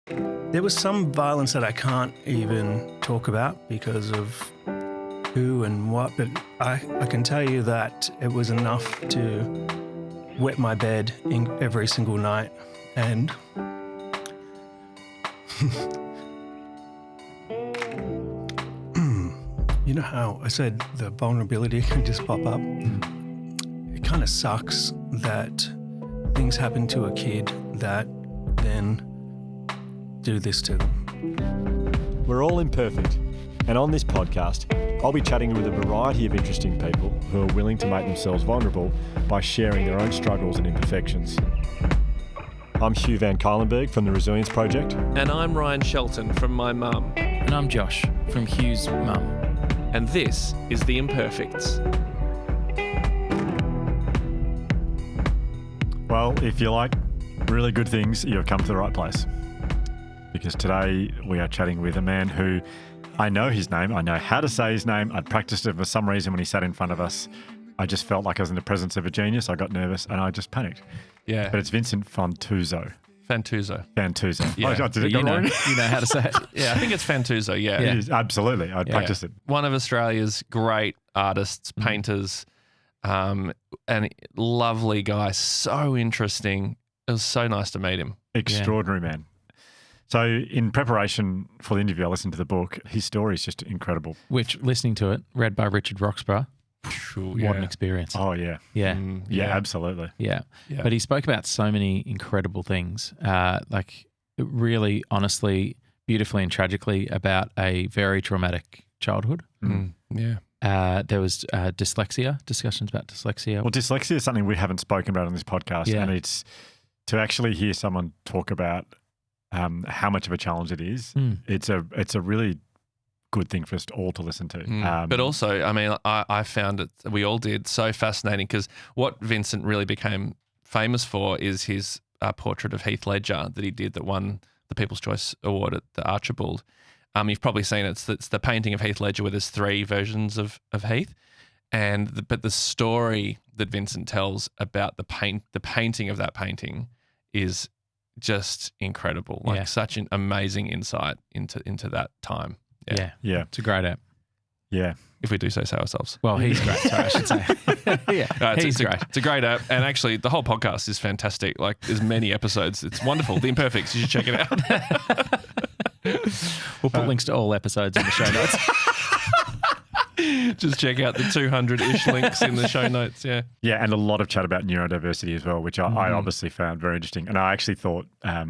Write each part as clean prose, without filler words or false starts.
There was some violence that I can't even talk about because of who and what, but I can tell you that it was enough to wet my bed every single night. And you know how I said the vulnerability can just pop up? It kind of sucks that things happen to a kid that then do this to them. We're all imperfect, and on this podcast, I'll be chatting with a variety of interesting people who are willing to make themselves vulnerable by sharing their own struggles and imperfections. I'm Hugh Van Kylenberg from the Resilience Project. And I'm Ryan Shelton from my mum. And I'm Josh from Hugh's mum. And this is The Imperfects. Well, if you like really good things, you've come to the right place. Because today we are chatting with a man who, I know his name, I know how to say his name. I'd practiced it for some reason when he sat in front of us. I just felt like I was in the presence of a genius. I got nervous and I just panicked. Yeah. But it's Vincent Fantauzzo. Fantauzzo. Yeah. Oh, did it go wrong? You know how to say it. Yeah, I think it's Fantauzzo, yeah. It is, absolutely. I'd practiced it. One of Australia's great artists, painters, and lovely guy. So interesting. It was so nice to meet him. Extraordinary man. So in preparation for the interview, I listened to the book. His story is just incredible. Which, listening to it, read by Richard Roxburgh, what an experience. Oh, yeah. Yeah. Yeah, absolutely. Yeah. Yeah. But he spoke about so many incredible things, like really, honestly, beautifully and tragically about a very traumatic childhood. Yeah. There was dyslexia, discussions about dyslexia. Well, dyslexia is something we haven't spoken about on this podcast. Yeah. And it's to actually hear someone talk about how much of a challenge it is. It's a really good thing for us all to listen to. But also, I mean, I found it, we all did, so fascinating because what Vincent really became famous for is his portrait of Heath Ledger that he did that won the People's Choice Award at the Archibald. You've probably seen it. It's the painting of Heath Ledger where there's three versions of Heath. But the story that Vincent tells about the painting of that painting is just incredible. Like such an amazing insight into that time. Yeah. It's a great app. Yeah. If we do say so ourselves. Well, he's great, sorry, I should say. He's great. It's a great app. And actually, the whole podcast is fantastic. Like, there's many episodes. It's wonderful. The Imperfects. You should check it out. We'll put links to all episodes in the show notes. Just check out the 200-ish links in the show notes, yeah. Yeah, and a lot of chat about neurodiversity as well, which I obviously found very interesting. And I actually thought I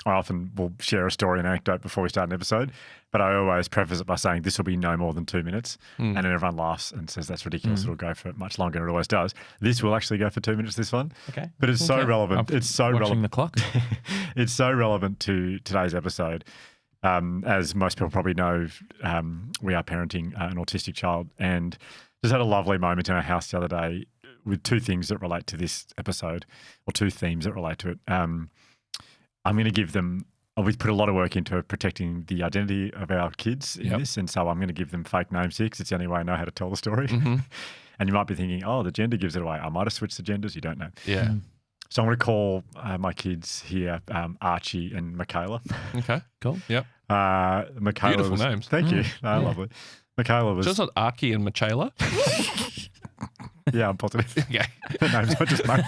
often will share a story and anecdote before we start an episode, but I always preface it by saying this will be no more than 2 minutes. And then everyone laughs and says that's ridiculous. It'll go for much longer. It always does. This will actually go for 2 minutes, this one. Okay. But it's so relevant. It's so relevant. Watching the clock. It's so relevant to today's episode. As most people probably know, we are parenting an autistic child, and just had a lovely moment in our house the other day with two things that relate to this episode, or two themes that relate to it. I'm going to give them, we've put a lot of work into protecting the identity of our kids in this, and so I'm going to give them fake namesticks. It's the only way I know how to tell the story. And you might be thinking, oh, the gender gives it away. I might have switched the genders. You don't know. Yeah. So I'm going to call my kids here Archie and Michaela. Okay, cool. Yep. Michaela Beautiful was, names. Thank you. Lovely. Michaela was... So it's not Archie and Michaela? Yeah, I'm positive. Okay. The names I just made.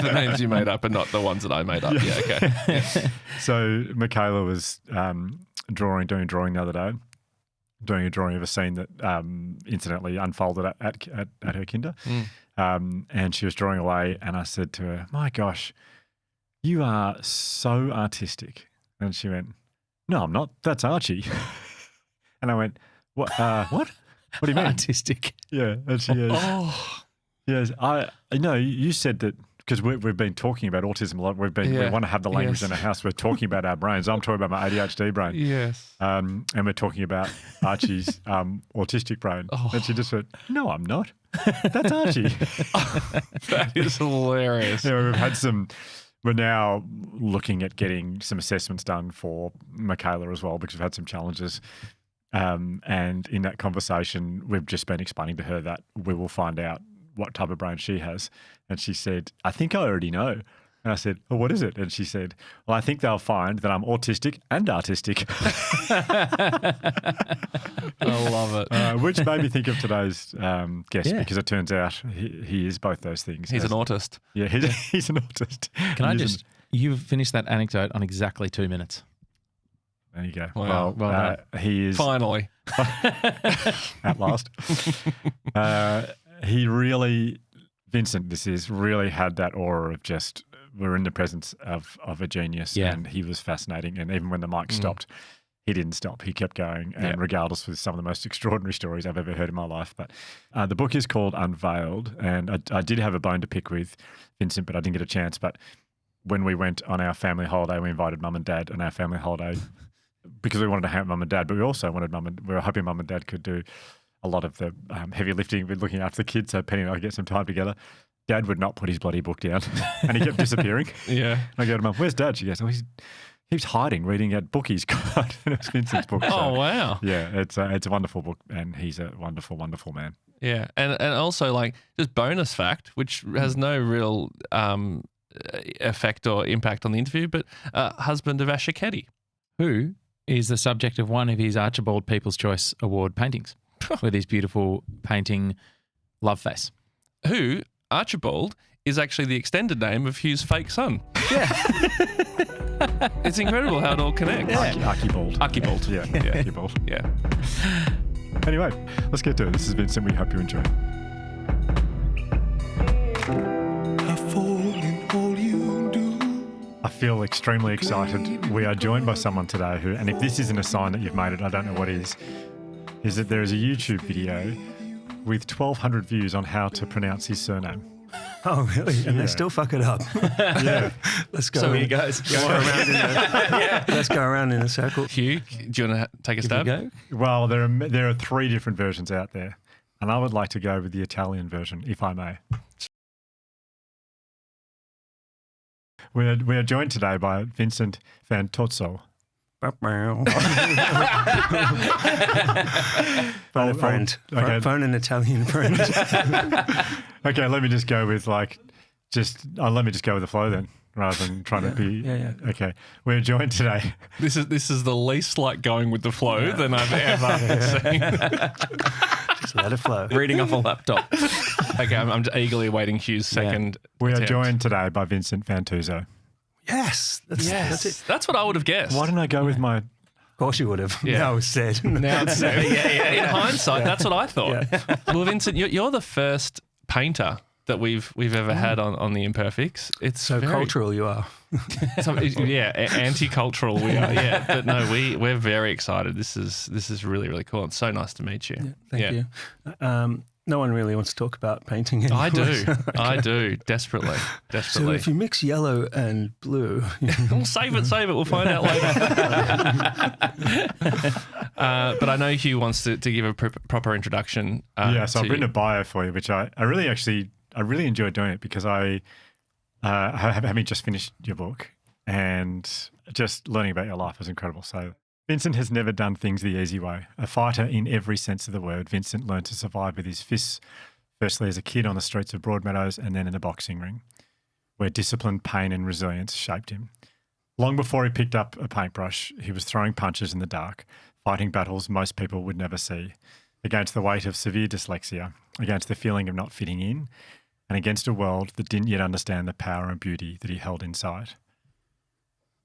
The names you made up are not the ones that I made up. Yeah, okay. Yeah. So Michaela was doing a drawing the other day, doing a drawing of a scene that incidentally unfolded at her kinder. And she was drawing away, and I said to her, "My gosh, you are so artistic." And she went, "No, I'm not. That's Archie." And I went, "What? What? What do you mean?" Artistic. Yeah. And she goes, "Yes, I know you said that." Because we've been talking about autism a lot. We want to have the language in our house. We're talking about our brains. I'm talking about my ADHD brain. Yes. And we're talking about Archie's autistic brain. And she just went, "No, I'm not. That's Archie." That is hilarious. Yeah, we're now looking at getting some assessments done for Michaela as well, because we've had some challenges. And in that conversation, we've just been explaining to her that we will find out what type of brain she has. And she said, "I think I already know." And I said, "Oh, what is it?" And she said, "Well, I think they'll find that I'm autistic and artistic." I love it. Which made me think of today's guest because it turns out he is both those things. He's an autist. Yeah, he's an autist. Can I just, you've finished that anecdote on exactly 2 minutes. There you go. Wow. Well, he is Finally. at last. He really, Vincent, really had that aura of just, we're in the presence of a genius, and he was fascinating. And even when the mic stopped, he didn't stop. He kept going, and regardless, with some of the most extraordinary stories I've ever heard in my life. But the book is called Unveiled, and I did have a bone to pick with Vincent, but I didn't get a chance. But when we went on our family holiday, we invited Mum and Dad on our family holiday because we wanted to hang out with Mum and Dad, but we also wanted we were hoping Mum and Dad could do a lot of the heavy lifting with looking after the kids, so Penny and I could get some time together. Dad would not put his bloody book down, and he kept disappearing. Yeah. And I go to Mum, "Where's Dad?" She goes, "Oh, he's hiding, reading a book he's got." And it's Vincent's book. So, Oh, wow. yeah, it's a wonderful book, and he's a wonderful, wonderful man. Yeah. And also, like, just bonus fact, which has no real effect or impact on the interview, but husband of Asher Keddie. Who is the subject of one of his Archibald People's Choice Award paintings with his beautiful painting Love Face. Who, Archibald, is actually the extended name of Hugh's fake son. Yeah. It's incredible how it all connects. Archibald. Archibald. Yeah, Archibald. Yeah. Anyway, let's get to it. This is Vincent. We hope you enjoy. I feel extremely excited. We are joined by someone today who, and if this isn't a sign that you've made it, I don't know what is that there is a YouTube video with 1,200 views on how to pronounce his surname. Oh, really? And they still fuck it up. Yeah. Let's go. So here goes. Let's go around in a circle. Hugh, do you want to take a stab? Go. Well, there are 3 different versions out there, and I would like to go with the Italian version, if I may. We are joined today by Vincent Fantauzzo. Phone a friend. Okay. Phone an Italian friend. Okay, let me just go with let me just go with the flow then, rather than trying to be. Yeah. Okay, we're joined today. This is the least like going with the flow than I've ever seen. Just let it flow. Reading off a laptop. Okay, I'm eagerly awaiting Hugh's second. We are attempt. joined today by Vincent Fantauzzo. Yes. That's it. That's what I would have guessed. Why didn't I go with my? Of course you would have. Yeah. Now it's said. Now it's In hindsight, that's what I thought. Yeah. Well, Vincent, you're the first painter that we've ever had on the Imperfects. It's So very, cultural you are. anti-cultural we are. Yeah, but no, we're very excited. This is really, really cool. It's so nice to meet you. Thank you. No one really wants to talk about painting anymore. I do. I do. Desperately. So if you mix yellow and blue... We'll save it. We'll find out later. But I know Hugh wants to give a proper introduction. So I've written a bio for you, which I really enjoyed doing it because having just finished your book and just learning about your life was incredible. So Vincent has never done things the easy way. A fighter in every sense of the word, Vincent learned to survive with his fists, firstly as a kid on the streets of Broadmeadows and then in the boxing ring, where discipline, pain and resilience shaped him. Long before he picked up a paintbrush, he was throwing punches in the dark, fighting battles most people would never see, against the weight of severe dyslexia, against the feeling of not fitting in, and against a world that didn't yet understand the power and beauty that he held inside.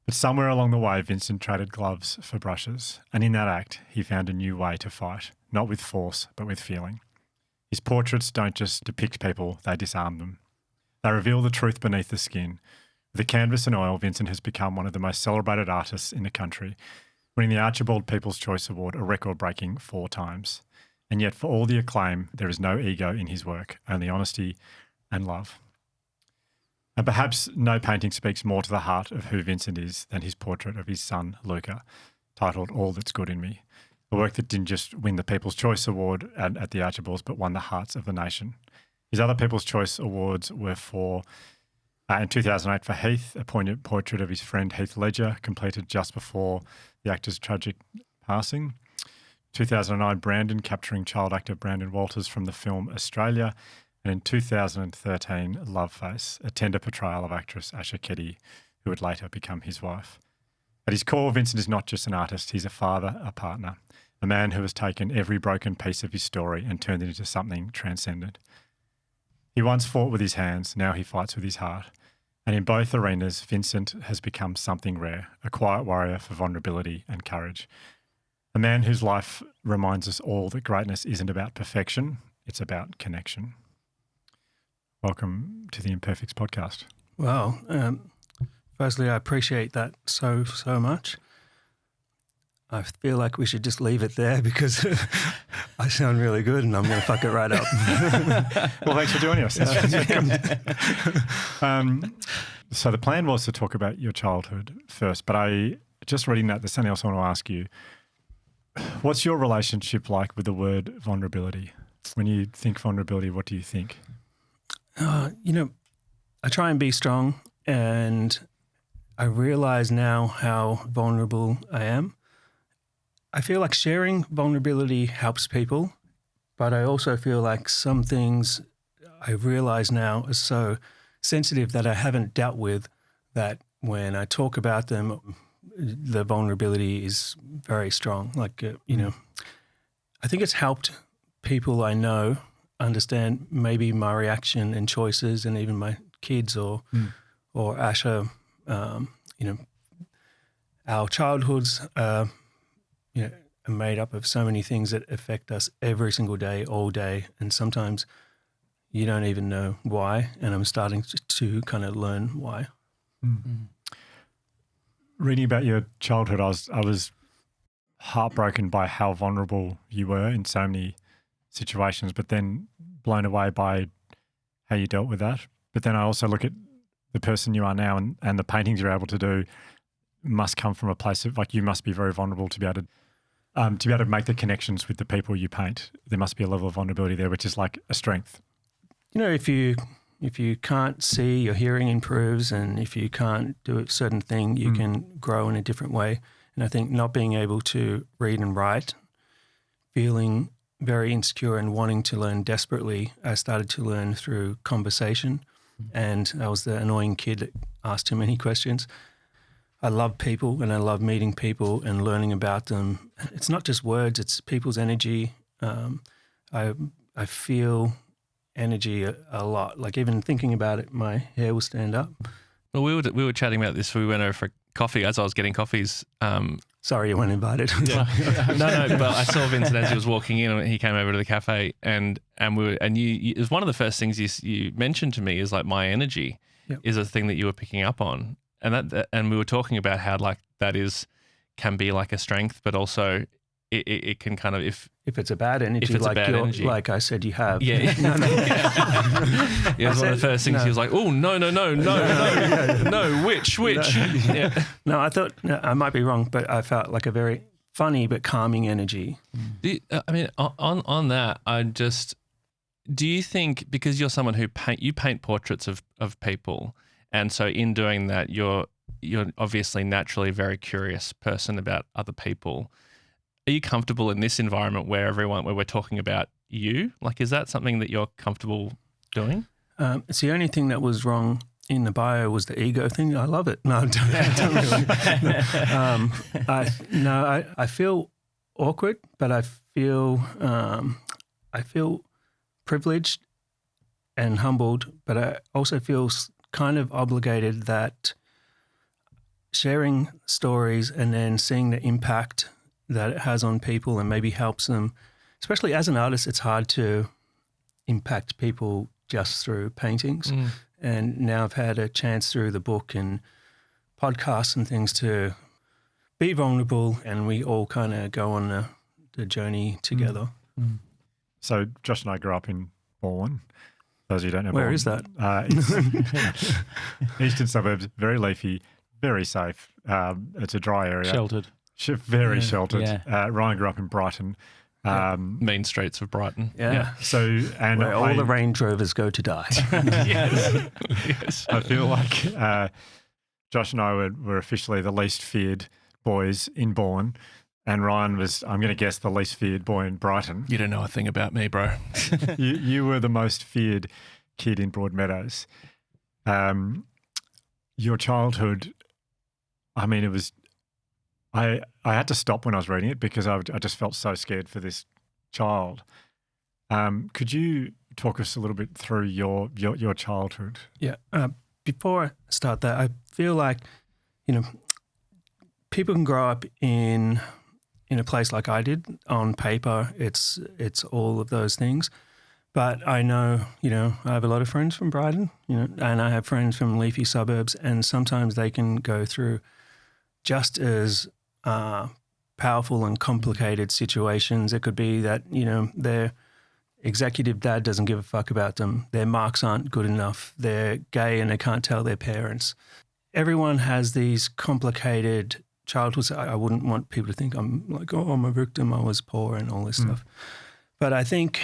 But somewhere along the way, Vincent traded gloves for brushes, and in that act, he found a new way to fight, not with force, but with feeling. His portraits don't just depict people, they disarm them. They reveal the truth beneath the skin. With a canvas and oil, Vincent has become one of the most celebrated artists in the country, winning the Archibald People's Choice Award a record-breaking 4 times. And yet, for all the acclaim, there is no ego in his work, only honesty and love. And perhaps no painting speaks more to the heart of who Vincent is than his portrait of his son, Luca, titled All That's Good in Me, a work that didn't just win the People's Choice Award at the Archibalds, but won the hearts of the nation. His other People's Choice Awards were for, in 2008 for Heath, a poignant portrait of his friend Heath Ledger, completed just before the actor's tragic passing. 2009, Brandon, capturing child actor Brandon Walters from the film Australia. and in 2013, Love Face, a tender portrayal of actress Asher Keddie, who would later become his wife. At his core, Vincent is not just an artist, he's a father, a partner, a man who has taken every broken piece of his story and turned it into something transcendent. He once fought with his hands, now he fights with his heart. And in both arenas, Vincent has become something rare, a quiet warrior for vulnerability and courage. A man whose life reminds us all that greatness isn't about perfection, it's about connection. Welcome to the Imperfects podcast. Wow. Firstly, I appreciate that so much. I feel like we should just leave it there because I sound really good and I'm going to fuck it right up. Well, thanks for joining us. So the plan was to talk about your childhood first, but just reading that, there's something else I want to ask you. What's your relationship like with the word vulnerability? When you think vulnerability, what do you think? I try and be strong, and I realize now how vulnerable I am. I feel like sharing vulnerability helps people, but I also feel like some things I realize now are so sensitive that I haven't dealt with, that when I talk about them, the vulnerability is very strong. I think it's helped people I know understand maybe my reaction and choices, and even my kids or Asha. Our childhoods are made up of so many things that affect us every single day, all day, and sometimes you don't even know why. And I'm starting to kind of learn why. Mm. Reading about your childhood, I was heartbroken by how vulnerable you were in so many situations, but then blown away by how you dealt with that. But then I also look at the person you are now, and the paintings you're able to do must come from a place of, like, you must be very vulnerable to be able to make the connections with the people you paint. There must be a level of vulnerability there, which is like a strength. If you can't see, your hearing improves, and if you can't do a certain thing, you can grow in a different way. And I think not being able to read and write, feeling very insecure and wanting to learn desperately, I started to learn through conversation. And I was the annoying kid that asked too many questions. I love people, and I love meeting people and learning about them. It's not just words, it's people's energy. I feel energy a lot. Like, even thinking about it, my hair will stand up. Well, we were chatting about this. We went over for coffee as I was getting coffees. Sorry you weren't invited. Yeah. No, but I saw Vincent as he was walking in, and he came over to the cafe, and it was one of the first things you mentioned to me is like, my energy is a thing that you were picking up on, and we were talking about how like that can be like a strength, but also it can kind of if it's a bad energy, like I said, you have. Yeah. No. It was one of the first things he was like, oh, no, which? Yeah. No, I thought, I might be wrong, but I felt like a very funny but calming energy. On that, do you think, because you're someone who paint portraits of people, and so in doing that, you're obviously naturally a very curious person about other people. Are you comfortable in this environment where we're talking about you? Like, is that something that you're comfortable doing? It's the only thing that was wrong in the bio was the ego thing. I love it. No, I don't really. I feel awkward, but I feel privileged and humbled, but I also feel kind of obligated that sharing stories and then seeing the impact that it has on people and maybe helps them, especially as an artist, it's hard to impact people just through paintings. And now I've had a chance through the book and podcasts and things to be vulnerable, and we all kind of go on the journey together. So Josh and I grew up in Bourne. Those of you who don't know Where Bourne, is that? It's eastern suburbs, very leafy, very safe. It's a dry area. Sheltered. Very sheltered. Yeah. Ryan grew up in Brighton. Main streets of Brighton. Yeah. So, and where all the Range Rovers go to die. Yes. I feel like Josh and I were officially the least feared boys in Bourne. and Ryan was, I'm going to guess, the least feared boy in Brighton. You don't know a thing about me, bro. You were the most feared kid in Broadmeadows. Your childhood, I mean, it was, I had to stop when I was reading it because I just felt so scared for this child. Could you talk us a little bit through your childhood? Yeah. Before I start that, I feel like, you know, people can grow up in a place like I did. On paper, it's all of those things. But I know, you know, I have a lot of friends from Brighton, you know, and I have friends from leafy suburbs, and sometimes they can go through just as powerful and complicated situations. It could be that, you know, their executive dad doesn't give a fuck about them. Their marks aren't good enough. They're gay and they can't tell their parents. Everyone has these complicated childhoods. I wouldn't want people to think I'm like, oh, I'm a victim, I was poor and all this stuff. But I think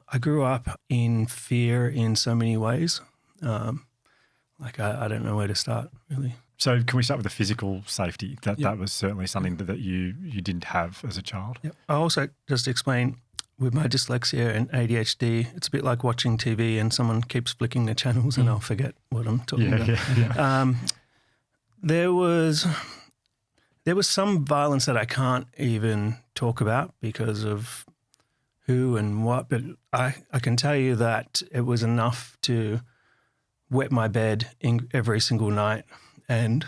I grew up in fear in so many ways. Like I don't know where to start, really. So can we start with the physical safety? That was certainly something that you didn't have as a child. Yep. I also, just to explain, with my dyslexia and ADHD, it's a bit like watching TV and someone keeps flicking the channels and I'll forget what I'm talking about. Yeah. There was some violence that I can't even talk about because of who and what, but I can tell you that it was enough to wet my bed every single night. And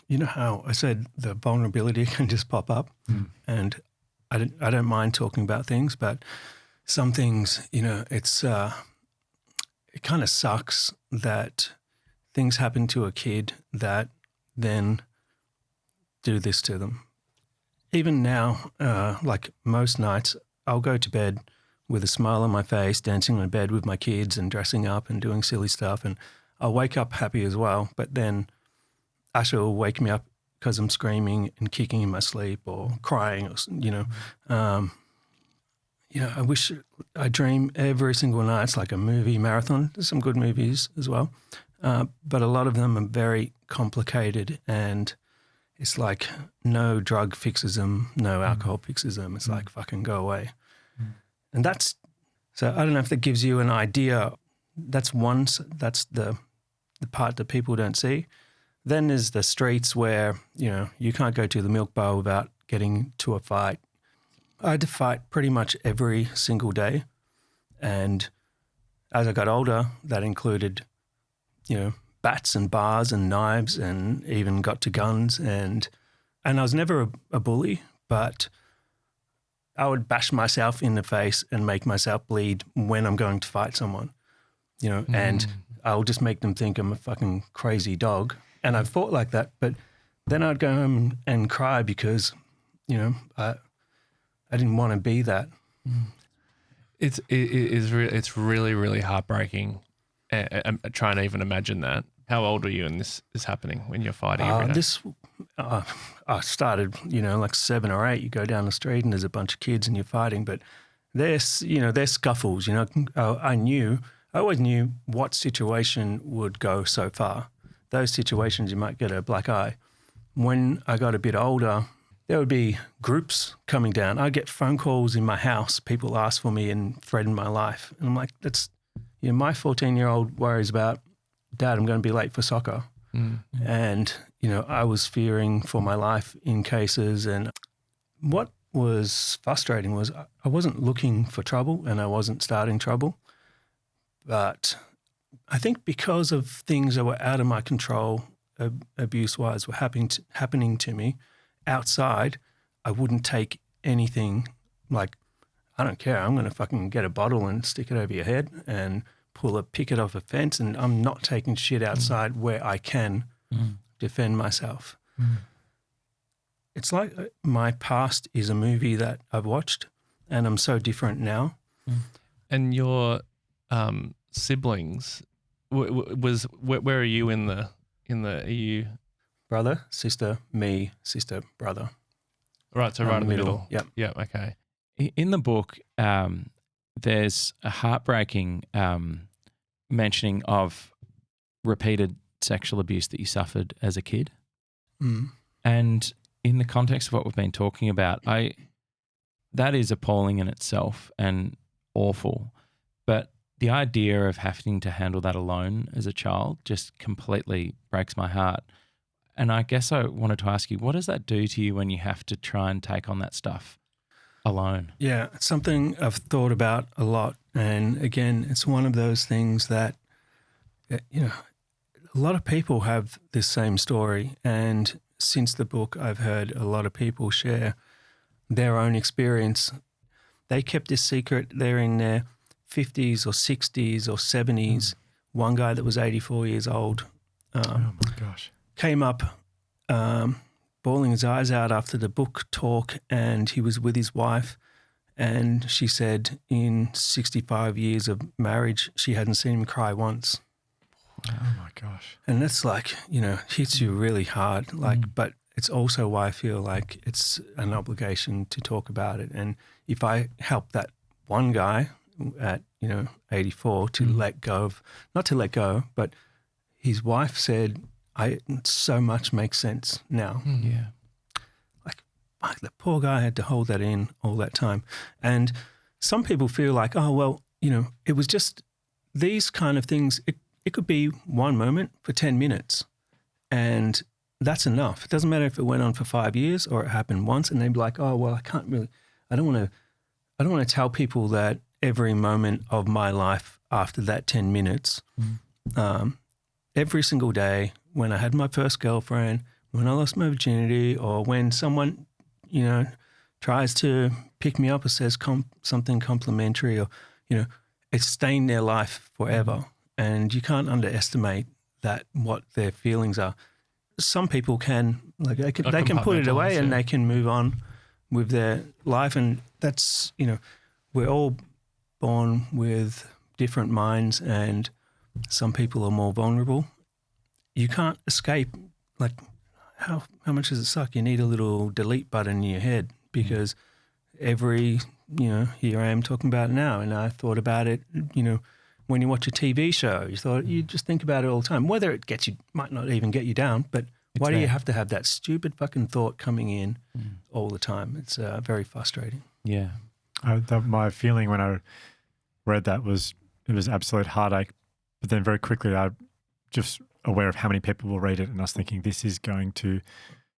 you know how I said the vulnerability can just pop up, and I don't mind talking about things, but some things, you know, it's it kind of sucks that things happen to a kid that then do this to them. Even now, like most nights, I'll go to bed with a smile on my face, dancing on bed with my kids and dressing up and doing silly stuff, and I'll wake up happy as well. But then Asha will wake me up because I'm screaming and kicking in my sleep or crying, or, you know. I wish I dream every single night. It's like a movie marathon. There's some good movies as well, but a lot of them are very complicated, and it's like no drug fixes them, no alcohol fixes them. It's like fucking go away. And so I don't know if that gives you an idea. That's the part that people don't see. Then there's the streets where, you know, you can't go to the milk bar without getting to a fight. I had to fight pretty much every single day. And as I got older, that included, you know, bats and bars and knives, and even got to guns. And I was never a bully, but I would bash myself in the face and make myself bleed when I'm going to fight someone, you know, and I'll just make them think I'm a fucking crazy dog. And I fought like that, but then I'd go home and cry because, you know, I didn't want to be that. It's really, really heartbreaking. I'm trying to even imagine that. How old were you when this is happening, when you're fighting every day? I started, you know, like 7 or 8. You go down the street and there's a bunch of kids and you're fighting, but they're scuffles, you know. I always knew what situation would go so far. Those situations you might get a black eye. When I got a bit older, there would be groups coming down. I'd get phone calls in my house, people ask for me and threaten my life. And I'm like, that's, you know, my 14-year-old worries about, Dad, I'm going to be late for soccer. And, you know, I was fearing for my life in cases. And what was frustrating was I wasn't looking for trouble and I wasn't starting trouble. But I think because of things that were out of my control, abuse-wise, were happening to me outside, I wouldn't take anything like, I don't care, I'm going to fucking get a bottle and stick it over your head and pull a picket off a fence, and I'm not taking shit outside where I can defend myself. It's like my past is a movie that I've watched, and I'm so different now. And your siblings, where are you in the are you brother, sister, me, sister, brother? Right, so right in the middle. Yep. Yeah. Okay. In the book, there's a heartbreaking mentioning of repeated sexual abuse that you suffered as a kid. Mm. And in the context of what we've been talking about, that is appalling in itself and awful. But the idea of having to handle that alone as a child just completely breaks my heart. And I guess I wanted to ask you, what does that do to you when you have to try and take on that stuff alone? Yeah, it's something I've thought about a lot. And again, it's one of those things that, you know, a lot of people have this same story. And since the book, I've heard a lot of people share their own experience. They kept this secret. They're in their 50s or 60s or 70s. One guy that was 84 years old Oh my gosh. came up bawling his eyes out after the book talk, and he was with his wife, and she said in 65 years of marriage, she hadn't seen him cry once. Oh my gosh. And that's like, you know, hits you really hard. But it's also why I feel like it's an obligation to talk about it. And if I help that one guy at, 84 to let go of, not to let go, but his wife said, so much makes sense now. Yeah. Fuck, the poor guy had to hold that in all that time. And some people feel like, oh, well, it was just these kind of things. It could be one moment for 10 minutes and that's enough. It doesn't matter if it went on for 5 years or it happened once, and they'd be like, oh, well, I don't want to tell people that every moment of my life after that 10 minutes, every single day, when I had my first girlfriend, when I lost my virginity, or when someone, tries to pick me up or says something complimentary, or, it's staying their life forever. And you can't underestimate what their feelings are. Some people can, they can put it away and they can move on with their life. And that's, we're all born with different minds, and some people are more vulnerable. You can't escape. How much does it suck? You need a little delete button in your head, because here I am talking about it now, and I thought about it, when you watch a TV show, you just think about it all the time. Whether it might not even get you down, but why do you have to have that stupid fucking thought coming in all the time? It's very frustrating. Yeah. My feeling when I read that was it was absolute heartache, but then very quickly I just aware of how many people will read it, and I was thinking this is going to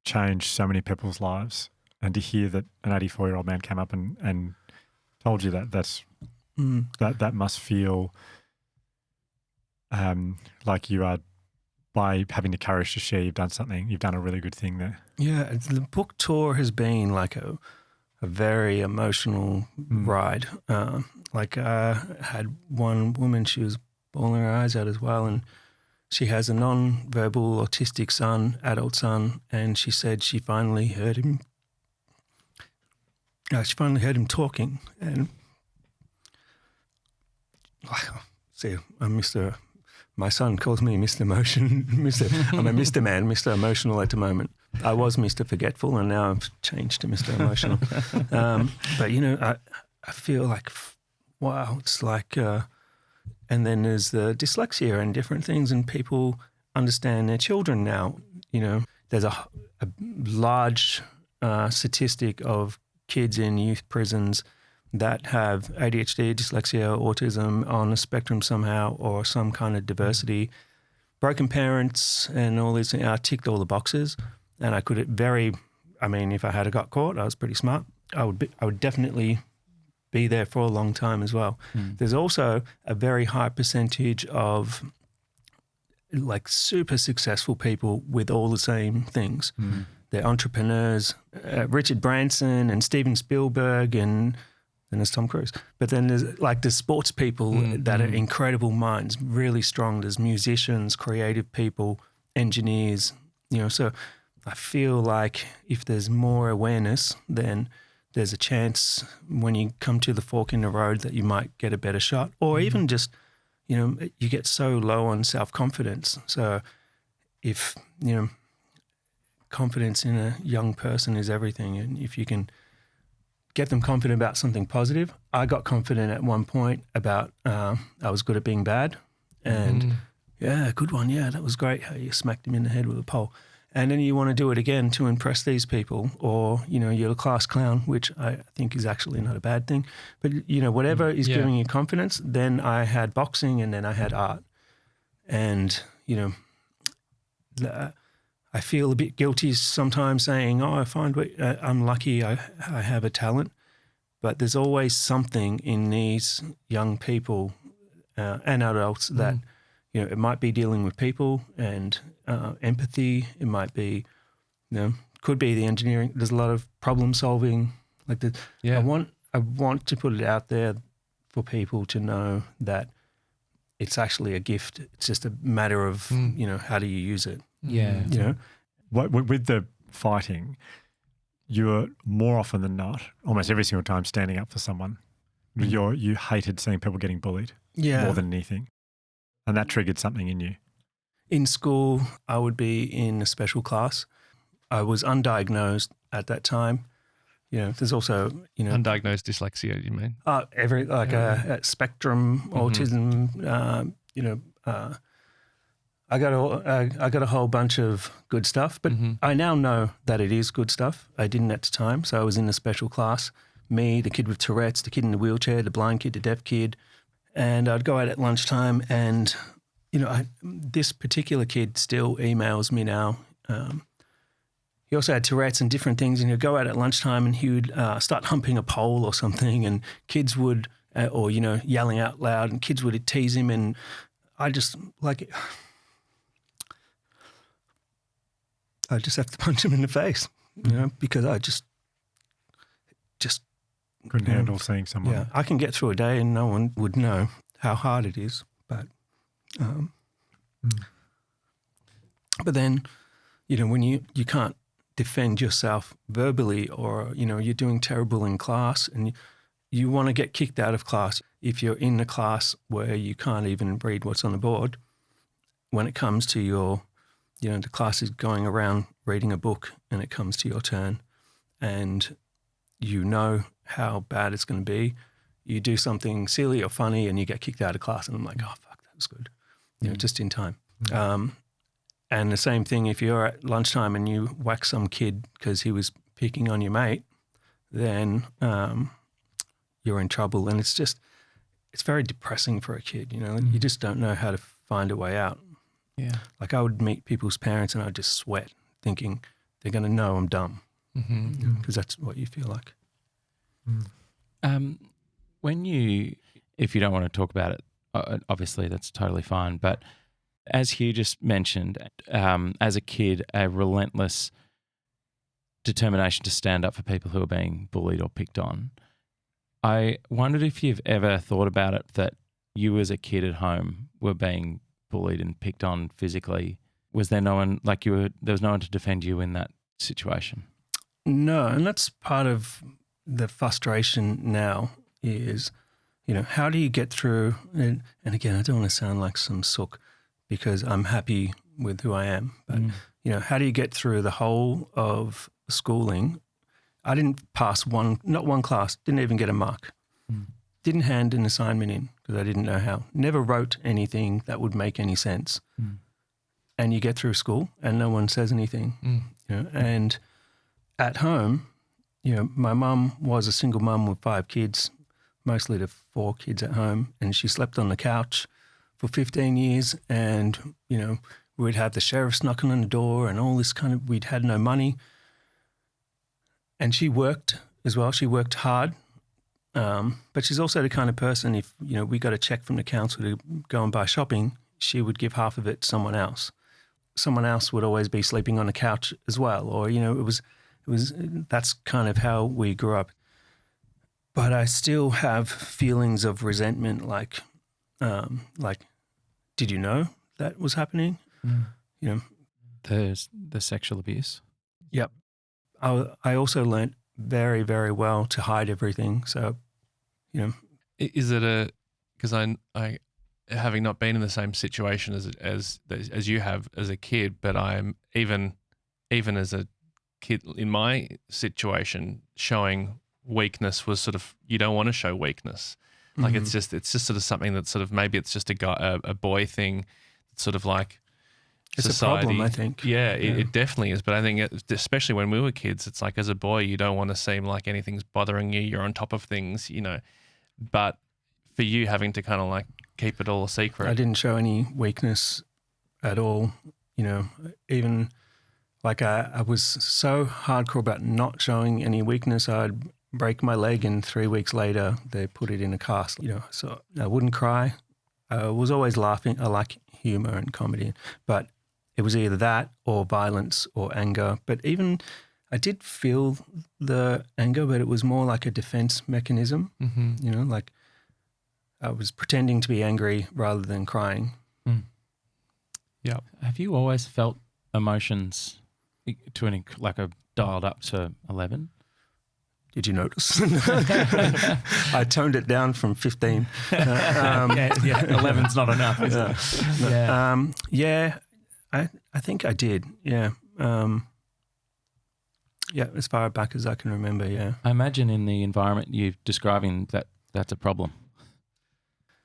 change so many people's lives. And to hear that an 84-year-old man came up and told you that must feel like you are, by having the courage to share, you've done a really good thing there. Yeah, the book tour has been like a very emotional ride. I had one woman, she was bawling her eyes out as well, and she has a non-verbal autistic son, adult son, and she said she finally heard him. She finally heard him talking, and see, my son calls me Mr. Emotion, I'm a Mr. Man, Mr. Emotional at the moment. I was Mr. Forgetful, and now I've changed to Mr. Emotional. But I feel like, wow, it's like, and then there's the dyslexia and different things, and people understand their children now. There's a large statistic of kids in youth prisons that have ADHD, dyslexia, autism on a spectrum somehow, or some kind of diversity, broken parents, and all these things. I ticked all the boxes, and if I had got caught, I was pretty smart. I would definitely be there for a long time as well. There's also a very high percentage of super successful people with all the same things. They're entrepreneurs, Richard Branson and Steven Spielberg, and there's Tom Cruise. But then there's the sports people that are incredible minds, really strong. There's musicians, creative people, engineers, so I feel like if there's more awareness, then there's a chance when you come to the fork in the road that you might get a better shot, or even just, you get so low on self-confidence. So if, confidence in a young person is everything, and if you can get them confident about something positive. I got confident at one point about I was good at being bad, and yeah, good one. Yeah, that was great how you smacked him in the head with a pole. And then you want to do it again to impress these people, or, you're a class clown, which I think is actually not a bad thing. But, whatever is giving you confidence, then I had boxing and then I had art. And, I feel a bit guilty sometimes saying, I find I'm lucky I have a talent. But there's always something in these young people and adults that, it might be dealing with people and empathy. It might be, could be the engineering. There's a lot of problem solving. Like I want to put it out there for people to know that it's actually a gift. It's just a matter of, how do you use it? Yeah. With the fighting, you're more often than not, almost every single time, standing up for someone. You hated seeing people getting bullied more than anything. And that triggered something in you. In school, I would be in a special class. I was undiagnosed at that time. There's also, Undiagnosed dyslexia, you mean? Spectrum, autism, I got a whole bunch of good stuff, but I now know that it is good stuff. I didn't at the time, so I was in a special class. Me, the kid with Tourette's, the kid in the wheelchair, the blind kid, the deaf kid, and I'd go out at lunchtime, and this particular kid still emails me now. He also had Tourette's and different things, and he'd go out at lunchtime and he would start humping a pole or something, and kids would, yelling out loud, and kids would tease him, and I just have to punch him in the face, because I just couldn't handle seeing someone. Yeah, I can get through a day and no one would know how hard it is, but then, when you can't defend yourself verbally, or, you're doing terrible in class and you want to get kicked out of class. If you're in a class where you can't even read what's on the board, when it comes to your, the class is going around reading a book and it comes to your turn and how bad it's going to be, you do something silly or funny and you get kicked out of class, and I'm like, oh, fuck, that was good. Just in time. And the same thing, if you're at lunchtime and you whack some kid because he was picking on your mate, then you're in trouble. And it's very depressing for a kid, You just don't know how to find a way out. Yeah. Like I would meet people's parents and I'd just sweat thinking they're going to know I'm dumb, because that's what you feel like. If you don't want to talk about it, obviously that's totally fine. But as Hugh just mentioned, as a kid, a relentless determination to stand up for people who are being bullied or picked on. I wondered if you've ever thought about it, that you as a kid at home were being bullied and picked on physically. Was there no one there was no one to defend you in that situation? No, and that's part of the frustration now is, how do you get through, and again, I don't want to sound like some sook because I'm happy with who I am, but, how do you get through the whole of schooling? I didn't pass not one class, didn't even get a mark, didn't hand an assignment in because I didn't know how, never wrote anything that would make any sense. And you get through school and no one says anything, and at home, my mum was a single mum with 5 kids, mostly the 4 kids at home, and she slept on the couch for 15 years, and, we'd have the sheriffs knocking on the door and all this we'd had no money. And she worked as well. She worked hard, but she's also the kind of person, if, we got a check from the council to go and buy shopping, she would give half of it to someone else. Someone else would always be sleeping on the couch as well, or, that's kind of how we grew up. But I still have feelings of resentment, like, did you know that was happening? The sexual abuse. Yep. I also learnt very, very well to hide everything. So, Is it because I having not been in the same situation as you have as a kid, but I'm even as a kid in my situation, showing weakness was sort of, you don't want to show weakness. Like it's just sort of something that's sort of, maybe it's just a boy thing. sort of like It's society. a problem, I think. Yeah, it definitely is. But I think especially when we were kids, it's like as a boy, you don't want to seem like anything's bothering you. You're on top of things, you know. But for you having to kind of like keep it all a secret. I didn't show any weakness at all, you know, even like I was so hardcore about not showing any weakness. I'd break my leg and 3 weeks later they put it in a cast, you know, so I wouldn't cry. I was always laughing. I like humor and comedy, but it was either that or violence or anger. But even I did feel the anger, but it was more like a defense mechanism, you know, like I was pretending to be angry rather than crying. Yeah. Have you always felt emotions to like a dialed up to 11? Did you notice? I toned it down from 15. Yeah, 11's not enough, is it? Yeah. I think I did. Yeah. Yeah, as far back as I can remember, yeah. I imagine in the environment you're describing that's a problem.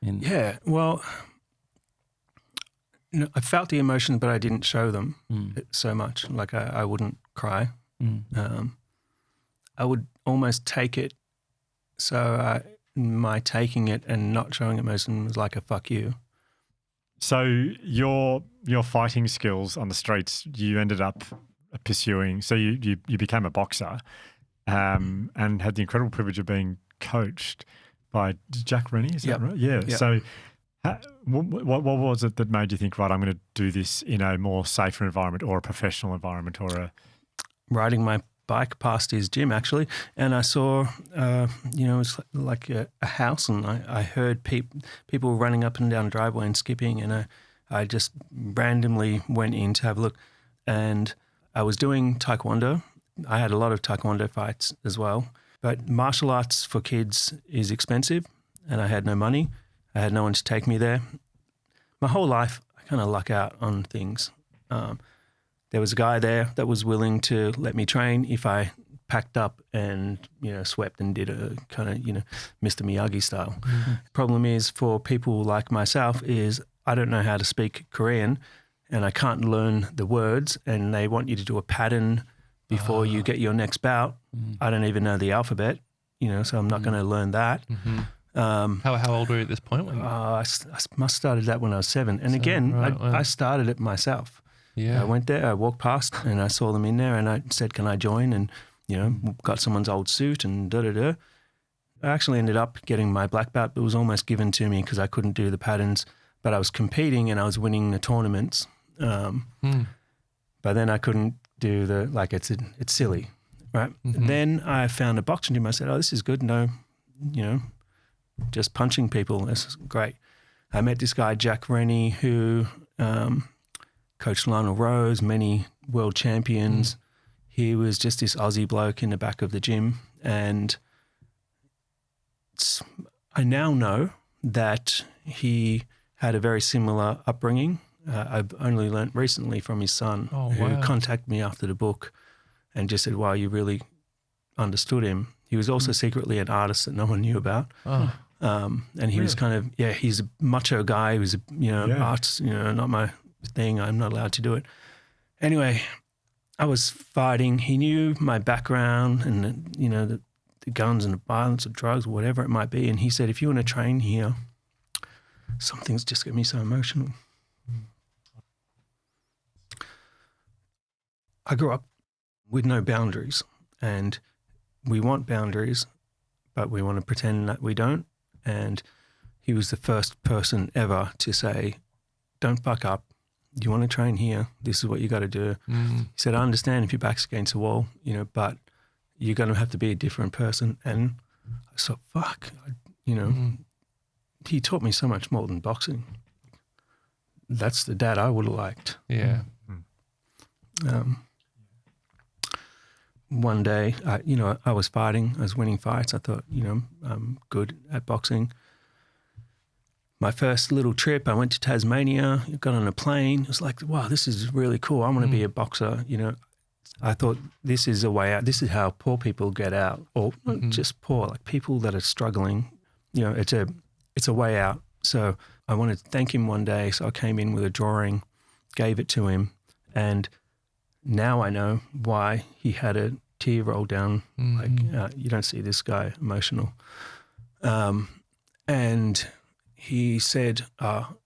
Yeah, well, no, I felt the emotions, but I didn't show them so much. Like I wouldn't cry. I would almost take it. So my taking it and not showing emotion was like a fuck you. So your fighting skills on the streets, you ended up pursuing. So you became a boxer, and had the incredible privilege of being coached by Jack Rennie. Is that right? Yeah. Yep. So what was it that made you think, right, I'm going to do this in a more safer environment or a professional environment or a riding my bike past his gym actually, and I saw, you know, it's like a house, and I heard people running up and down the driveway and skipping, and I just randomly went in to have a look, and I was doing taekwondo. I had a lot of taekwondo fights as well, but martial arts for kids is expensive, and I had no money. I had no one to take me there. My whole life, I kind of luck out on things. There was a guy there that was willing to let me train if I packed up and, you know, swept and did a kind of, you know, Mr. Miyagi style. Problem is for people like myself is I don't know how to speak Korean and I can't learn the words, and they want you to do a pattern before you get your next bout. I don't even know the alphabet, you know, so I'm not going to learn that. How old were you at this point? I must have started that when I was 7. And again, I started it myself. Yeah. I went there, I walked past and I saw them in there and I said, can I join? And, you know, got someone's old suit and da-da-da. I actually ended up getting my black belt. It was almost given to me because I couldn't do the patterns, but I was competing and I was winning the tournaments. But then I couldn't do it's silly, right? Then I found a boxing gym. I said, oh, this is good. No, you know, just punching people. This is great. I met this guy, Jack Rennie, who coached Lionel Rose, many world champions. He was just this Aussie bloke in the back of the gym. And I now know that he had a very similar upbringing. I've only learnt recently from his son, who contacted me after the book and just said, wow, you really understood him. He was also secretly an artist that no one knew about. And he was kind of, he's a macho guy. He was, arts, not my thing. I'm not allowed to do it. Anyway, I was fighting. He knew my background and, the guns and the violence of drugs, whatever it might be. And he said, if you want to train here, something's just get me so emotional. I grew up with no boundaries, and we want boundaries, but we want to pretend that we don't. And he was the first person ever to say, don't fuck up. You want to train here, this is what you got to do. He said, I understand if your back's against the wall, but you're going to have to be a different person. And I thought, fuck, he taught me so much more than boxing. That's the dad I would have liked. Yeah. One day, I was fighting, I was winning fights. I thought, I'm good at boxing. My first little trip, I went to Tasmania, got on a plane. It was like, wow, this is really cool. I want to be a boxer. I thought this is a way out. This is how poor people get out, or not just poor, like people that are struggling. It's a way out. So I wanted to thank him one day. So I came in with a drawing, gave it to him. And now I know why he had a tear roll down. Like, you don't see this guy emotional. And he said, now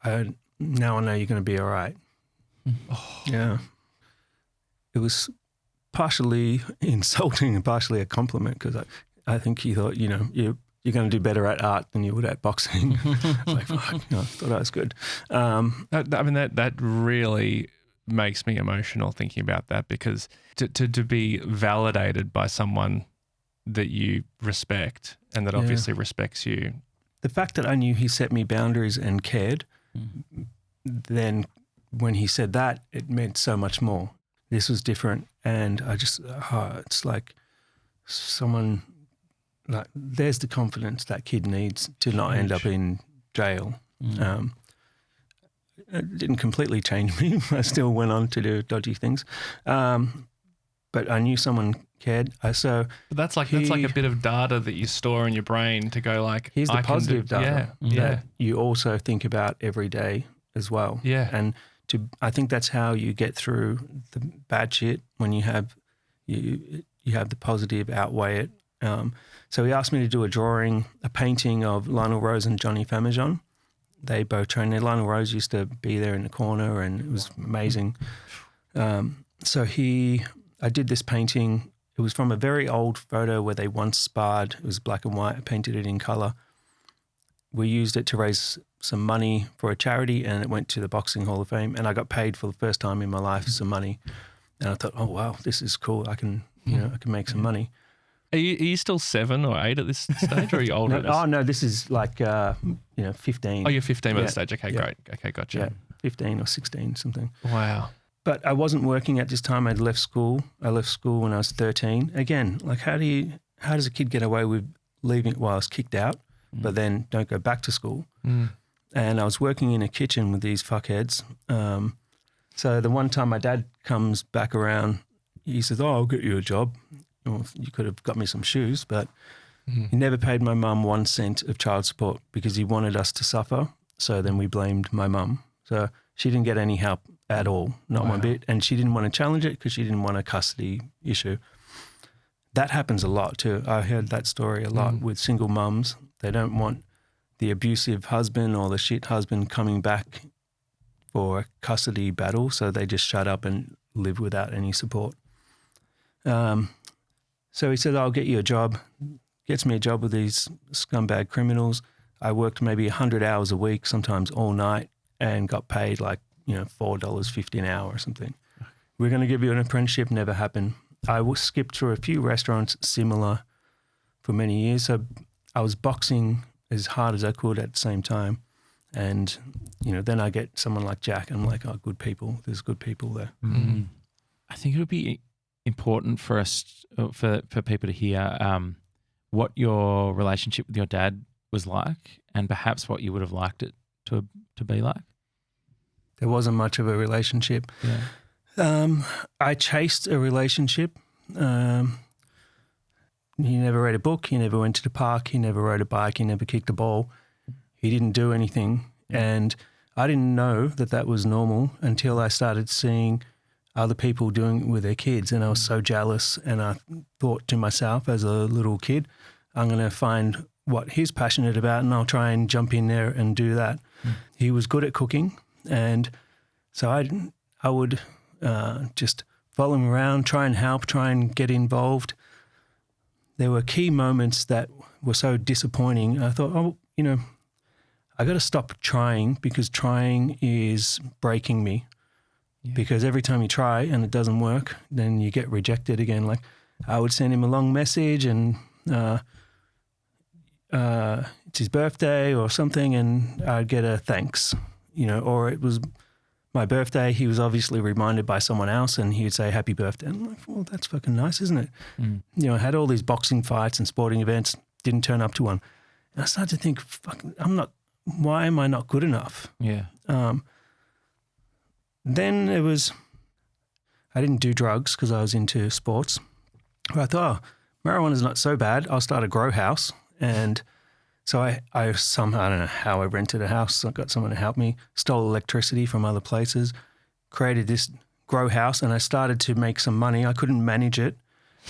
I know you're going to be all right. Yeah. It was partially insulting and partially a compliment because I think he thought, you're going to do better at art than you would at boxing. Like, fuck, I thought I was good. That really makes me emotional thinking about that, because to be validated by someone that you respect and that obviously respects you. The fact that I knew he set me boundaries and cared, then when he said that, it meant so much more. This was different. And I just, it's like someone, like, there's the confidence that kid needs to not end up in jail. It didn't completely change me. I still went on to do dodgy things. But I knew someone cared. But that's like a bit of data that you store in your brain to go like, here's the positive data that you also think about every day as well. Yeah. And I think that's how you get through the bad shit, when you have the positive outweigh it. So he asked me to do a painting of Lionel Rose and Johnny Famignon. They both trained there. Lionel Rose used to be there in the corner, and it was amazing. So I did this painting. It was from a very old photo where they once sparred. It was black and white. I painted it in colour. We used it to raise some money for a charity, and it went to the Boxing Hall of Fame. And I got paid for the first time in my life some money. And I thought, oh wow, this is cool. I can make some money. Are you still 7 or 8 at this stage, or are you older? No, this is like 15. Oh, you're 15 at the stage. Okay, great. Okay, gotcha. Yeah, 15 or 16, something. Wow. But I wasn't working at this time. I'd left school. I left school when I was 13. Again, like how does a kid get away with leaving while I was kicked out, but then don't go back to school? And I was working in a kitchen with these fuckheads. So the one time my dad comes back around, he says, "Oh, I'll get you a job. Well, you could have got me some shoes," but he never paid my mum 1 cent of child support because he wanted us to suffer. So then we blamed my mum. So she didn't get any help at all, not one bit. And she didn't want to challenge it because she didn't want a custody issue. That happens a lot too. I heard that story a lot with single mums. They don't want the abusive husband or the shit husband coming back for a custody battle, so they just shut up and live without any support. So he said, "I'll get you a job." Gets me a job with these scumbag criminals. I worked maybe 100 hours a week, sometimes all night, and got paid like, $4.50 an hour or something. "We're going to give you an apprenticeship." Never happened. I skipped through a few restaurants similar for many years. So I was boxing as hard as I could at the same time. And, then I get someone like Jack, and I'm like, oh, good people. There's good people there. I think it would be important for us, for people to hear what your relationship with your dad was like, and perhaps what you would have liked it to be like. There wasn't much of a relationship. Yeah. I chased a relationship. He never read a book. He never went to the park. He never rode a bike. He never kicked a ball. He didn't do anything. And I didn't know that was normal until I started seeing other people doing it with their kids. And I was so jealous. And I thought to myself as a little kid, I'm going to find what he's passionate about and I'll try and jump in there and do that. He was good at cooking. And so I would just follow him around, try and help, try and get involved. There were key moments that were so disappointing. I thought, I got to stop trying, because trying is breaking me. Yeah. Because every time you try and it doesn't work, then you get rejected again. Like I would send him a long message and it's his birthday or something, and I'd get a thanks, or it was my birthday. He was obviously reminded by someone else, and he would say happy birthday. And I'm like, well, that's fucking nice, isn't it? I had all these boxing fights and sporting events, didn't turn up to one. And I started to think, fuck, why am I not good enough? Yeah. Then I didn't do drugs because I was into sports. But I thought, marijuana's not so bad. I'll start a grow house. And So I somehow, I don't know how I rented a house. I got someone to help me, stole electricity from other places, created this grow house, and I started to make some money. I couldn't manage it.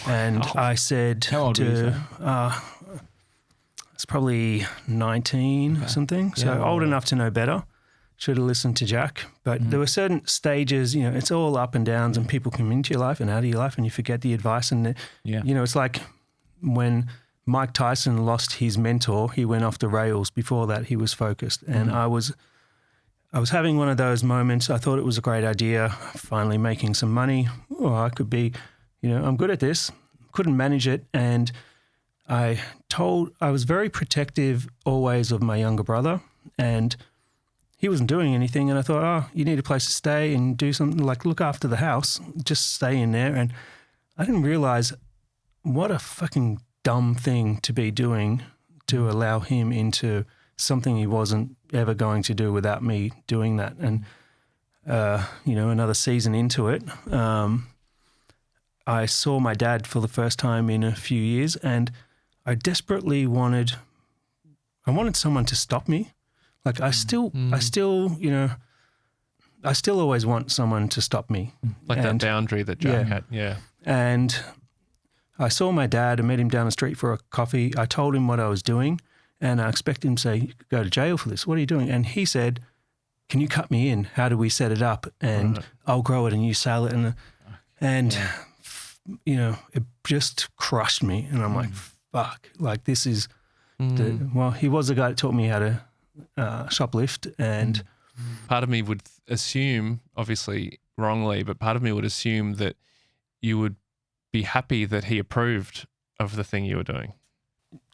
And I said How old were you, it's probably 19 or something. So Yeah. old enough to know better. Should have listened to Jack. But there were certain stages, you know, it's all up and downs, and people come into your life and out of your life, and you forget the advice. And, Yeah. you know, it's like when Mike Tyson lost his mentor, he went off the rails. Before that, he was focused. And I was having one of those moments. I thought it was a great idea, finally making some money. Oh, I could be, you know, I'm good at this. Couldn't manage it. And I was very protective always of my younger brother, and he wasn't doing anything. And I thought, oh, you need a place to stay and do something, like look after the house, just stay in there. And I didn't realize what a fucking dumb thing to be doing, to allow him into something he wasn't ever going to do without me doing that. And, you know, another season into it, I saw my dad for the first time in a few years, and I desperately wanted someone to stop me. Like I still, you know, I still always want someone to stop me. Like that boundary that Jack had. Yeah. And I saw my dad and met him down the street for a coffee. I told him what I was doing, and I expected him to say, "You could go to jail for this. What are you doing?" And he said, "Can you cut me in? How do we set it up? And I'll grow it and you sell it." And you know, it just crushed me. And I'm like, fuck, like this is, well, he was the guy that taught me how to shoplift. And part of me would assume, obviously wrongly, but part of me would assume that you would be happy that he approved of the thing you were doing.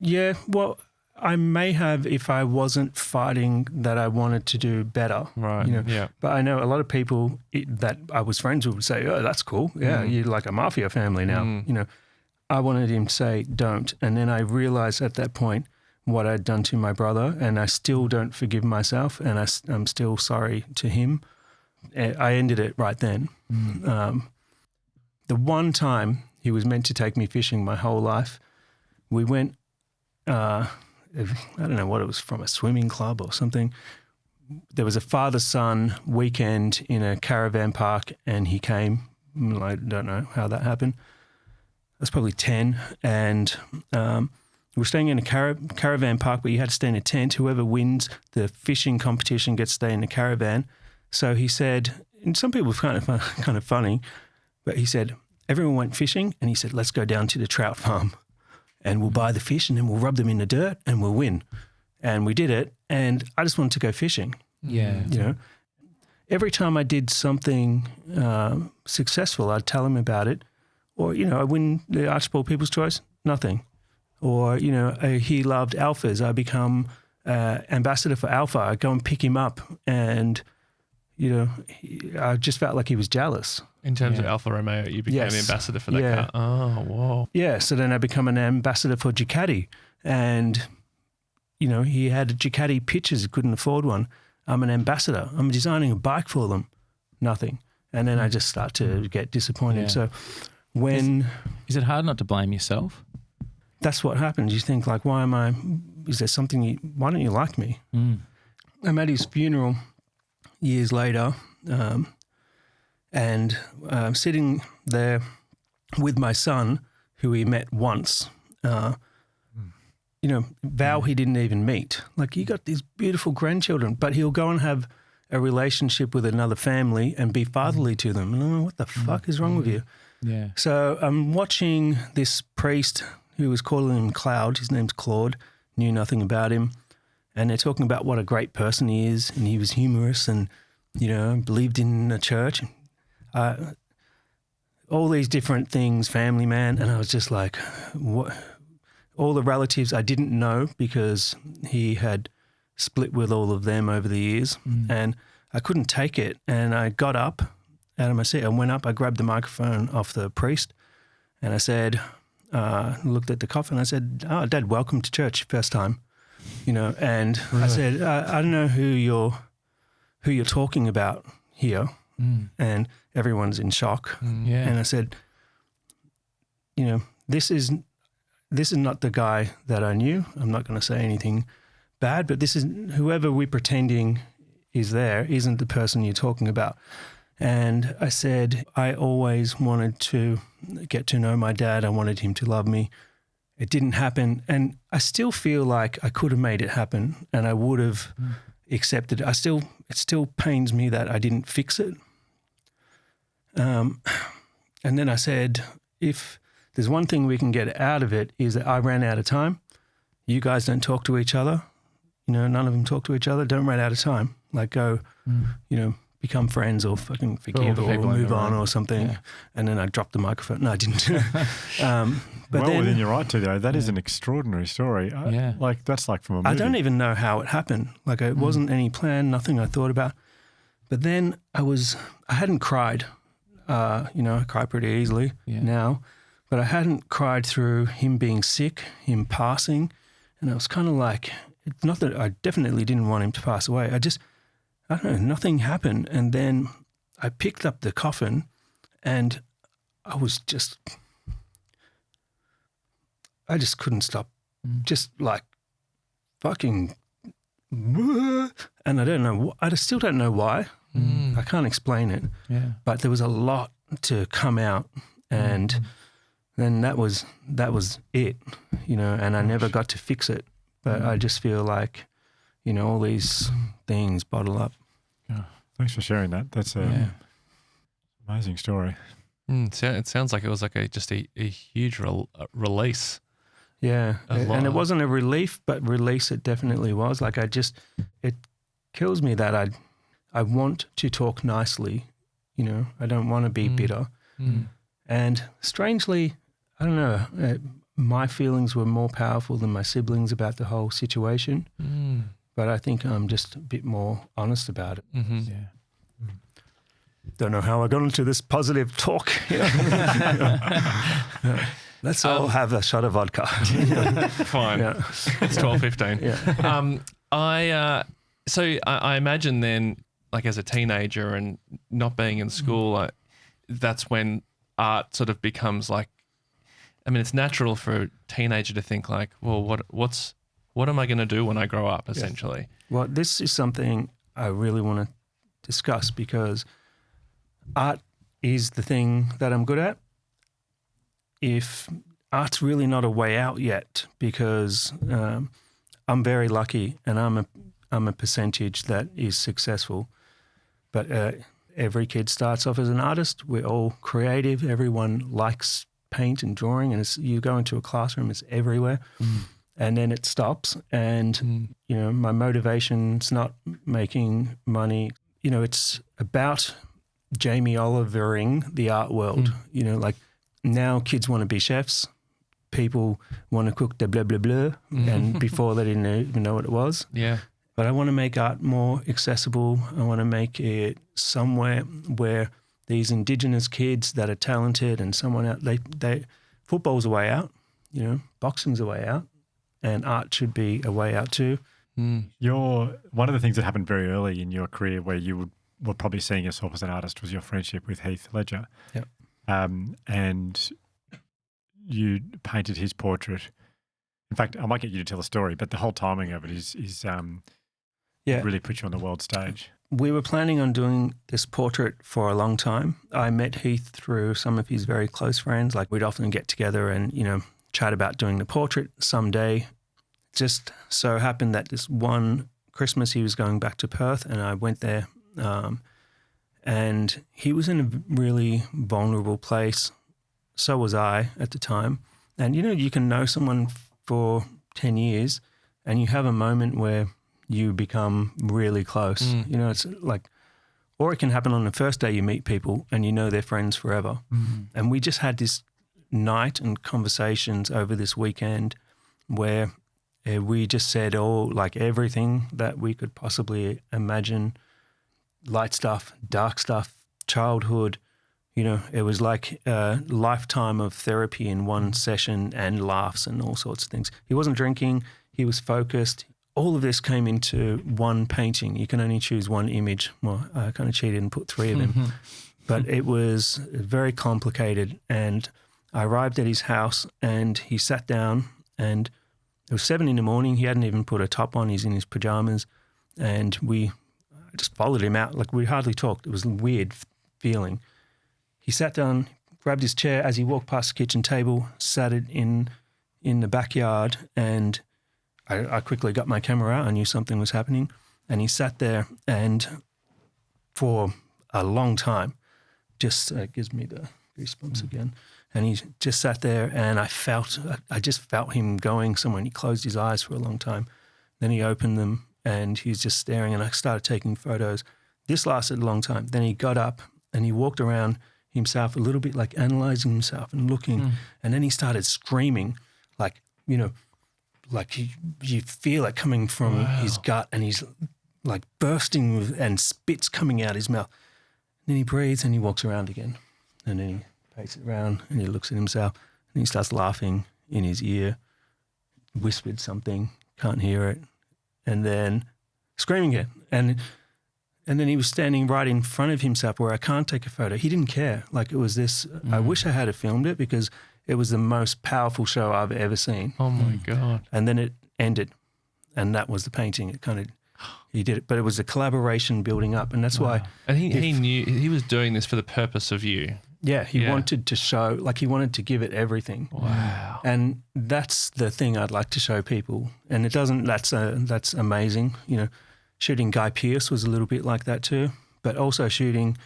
Yeah, well, I may have if I wasn't fighting that I wanted to do better. Right, You know? yeah. But I know a lot of people that I was friends with would say, "Oh, that's cool. Yeah, you're like a mafia family now." You know, I wanted him to say, "Don't." And then I realized at that point what I'd done to my brother, and I still don't forgive myself, and I'm still sorry to him. I ended it right then. The one time he was meant to take me fishing my whole life, we went, I don't know what it was, from a swimming club or something. There was a father-son weekend in a caravan park, and he came. I don't know how that happened. I was probably 10, and we were staying in a caravan park, but you had to stay in a tent. Whoever wins the fishing competition gets to stay in the caravan. So he said, and some people were kind of funny, but he said, everyone went fishing, and he said, "Let's go down to the trout farm and we'll buy the fish and then we'll rub them in the dirt and we'll win." And we did it, and I just wanted to go fishing. Yeah. You know, every time I did something successful, I'd tell him about it. Or, you know, I win the Archibald People's Choice, nothing. Or, you know, he loved alphas. I become ambassador for Alpha. I go and pick him up, and, you know, I just felt like he was jealous. In terms of Alfa Romeo, you became the ambassador for that car. Oh, whoa. Yeah, so then I become an ambassador for Ducati, and, you know, he had Ducati pitches, he couldn't afford one. I'm an ambassador. I'm designing a bike for them. Nothing. And then I just start to get disappointed. Yeah. So when... Is it hard not to blame yourself? That's what happens. You think like, is there something, why don't you like me? I'm at his funeral years later, and I'm sitting there with my son, who he met once, you know, vow he didn't even meet. Like, you got these beautiful grandchildren, but he'll go and have a relationship with another family and be fatherly to them. And I'm like, what the fuck is wrong with you? Yeah. So I'm watching this priest who was calling him Cloud. His name's Claude, knew nothing about him. And they're talking about what a great person he is, and he was humorous and, you know, believed in the church. All these different things, family man. And I was just like, what? All the relatives I didn't know, because he had split with all of them over the years. And I couldn't take it. And I got up out of my seat. I went up, I grabbed the microphone off the priest, and I said, looked at the coffin. I said, "Oh, Dad, welcome to church, first time." You know, and really? I said, I don't know who you're talking about here. And everyone's in shock. Yeah. And I said, you know, this is this is not the guy that I knew. I'm not going to say anything bad, but this is whoever we're pretending is there isn't the person you're talking about. And I said, I always wanted to get to know my dad. I wanted him to love me. It didn't happen. And I still feel like I could have made it happen and I would have accepted it. It still pains me that I didn't fix it. And then I said, if there's one thing we can get out of it is that I ran out of time. You guys don't talk to each other. None of them talk to each other. Don't run out of time. Like go, become friends or fucking forgive or move on or something. Yeah. And then I dropped the microphone. No, I didn't. But well, then, within your right to, though. That is an extraordinary story. That's like from a movie. I don't even know how it happened. Like it wasn't any plan, nothing I thought about. But then I hadn't cried. I cry pretty easily now. But I hadn't cried through him being sick, him passing. And I was kind of like, it's not that I definitely didn't want him to pass away. I don't know, nothing happened. And then I picked up the coffin and I just couldn't stop. Just like fucking, and I don't know, I still don't know why. I can't explain it. Yeah. But there was a lot to come out and then that was it, and I never got to fix it. But I just feel like, all these things bottle up. Yeah. Thanks for sharing that. That's an amazing story. It sounds like it was like a huge release. Yeah. And it wasn't a relief, but release it definitely was. Like it kills me that I want to talk nicely, I don't want to be bitter. And strangely, I don't know, my feelings were more powerful than my siblings about the whole situation. But I think I'm just a bit more honest about it. Mm-hmm. Yeah. Don't know how I got into this positive talk. Let's all have a shot of vodka. Fine. Yeah. It's 12:15. Yeah. I imagine then, like as a teenager and not being in school, that's when art sort of becomes like, it's natural for a teenager to think like, well, what am I going to do when I grow up, essentially? Yeah. Well, this is something I really want to discuss because art is the thing that I'm good at. If art's really not a way out yet because I'm very lucky and I'm a percentage that is successful. But every kid starts off as an artist. We're all creative. Everyone likes paint and drawing, and you go into a classroom, it's everywhere. And then it stops. And, my motivation's not making money. It's about Jamie Olivering the art world. Like now kids want to be chefs. People want to cook the blah, blah, blah. And before they didn't even know what it was. Yeah. But I want to make art more accessible. I want to make it somewhere where these Indigenous kids that are talented and someone out, football's a way out, boxing's a way out, and art should be a way out too. One of the things that happened very early in your career where you were probably seeing yourself as an artist was your friendship with Heath Ledger. Yep. And you painted his portrait. In fact, I might get you to tell the story, but the whole timing of it is really put you on the world stage. We were planning on doing this portrait for a long time. I met Heath through some of his very close friends. Like we'd often get together and, chat about doing the portrait someday. Just so happened that this one Christmas he was going back to Perth and I went there and he was in a really vulnerable place. So was I at the time. And, you can know someone for 10 years and you have a moment where you become really close. It's like, or it can happen on the first day you meet people and they're friends forever. And we just had this night and conversations over this weekend where we just said everything that we could possibly imagine, light stuff, dark stuff, childhood. It was like a lifetime of therapy in one session and laughs and all sorts of things. He wasn't drinking, he was focused. All of this came into one painting. You can only choose one image. Well, I kind of cheated and put 3 of them. But it was very complicated. And I arrived at his house and he sat down, and it was 7 a.m. He hadn't even put a top on. He's in his pajamas, and I just followed him out. Like, we hardly talked. It was a weird feeling. He sat down, grabbed his chair as he walked past the kitchen table, sat it in the backyard, and I quickly got my camera out. I knew something was happening, and he sat there, and for a long time, just gives me the goosebumps again. And he just sat there, and I just felt him going somewhere. And he closed his eyes for a long time. Then he opened them, and he was just staring, and I started taking photos. This lasted a long time. Then he got up, and he walked around himself a little bit, like analyzing himself and looking. And then he started screaming, like, like you feel it coming from his gut, and he's like bursting and spit's coming out his mouth. And then he breathes, and he walks around again. And then he paces around, and he looks at himself, and he starts laughing in his ear, whispered something, can't hear it, and then screaming again. And then he was standing right in front of himself where I can't take a photo. He didn't care. Like, it was this, I wish I had filmed it, because it was the most powerful show I've ever seen. Oh my God. And then it ended, and that was the painting. It kind of, he did it, but it was a collaboration building up, and that's why. And he knew he was doing this for the purpose of you. Yeah, he wanted to show, like, he wanted to give it everything. Wow. And that's the thing I'd like to show people. And it doesn't, that's amazing. Shooting Guy Pearce was a little bit like that too, but also shooting,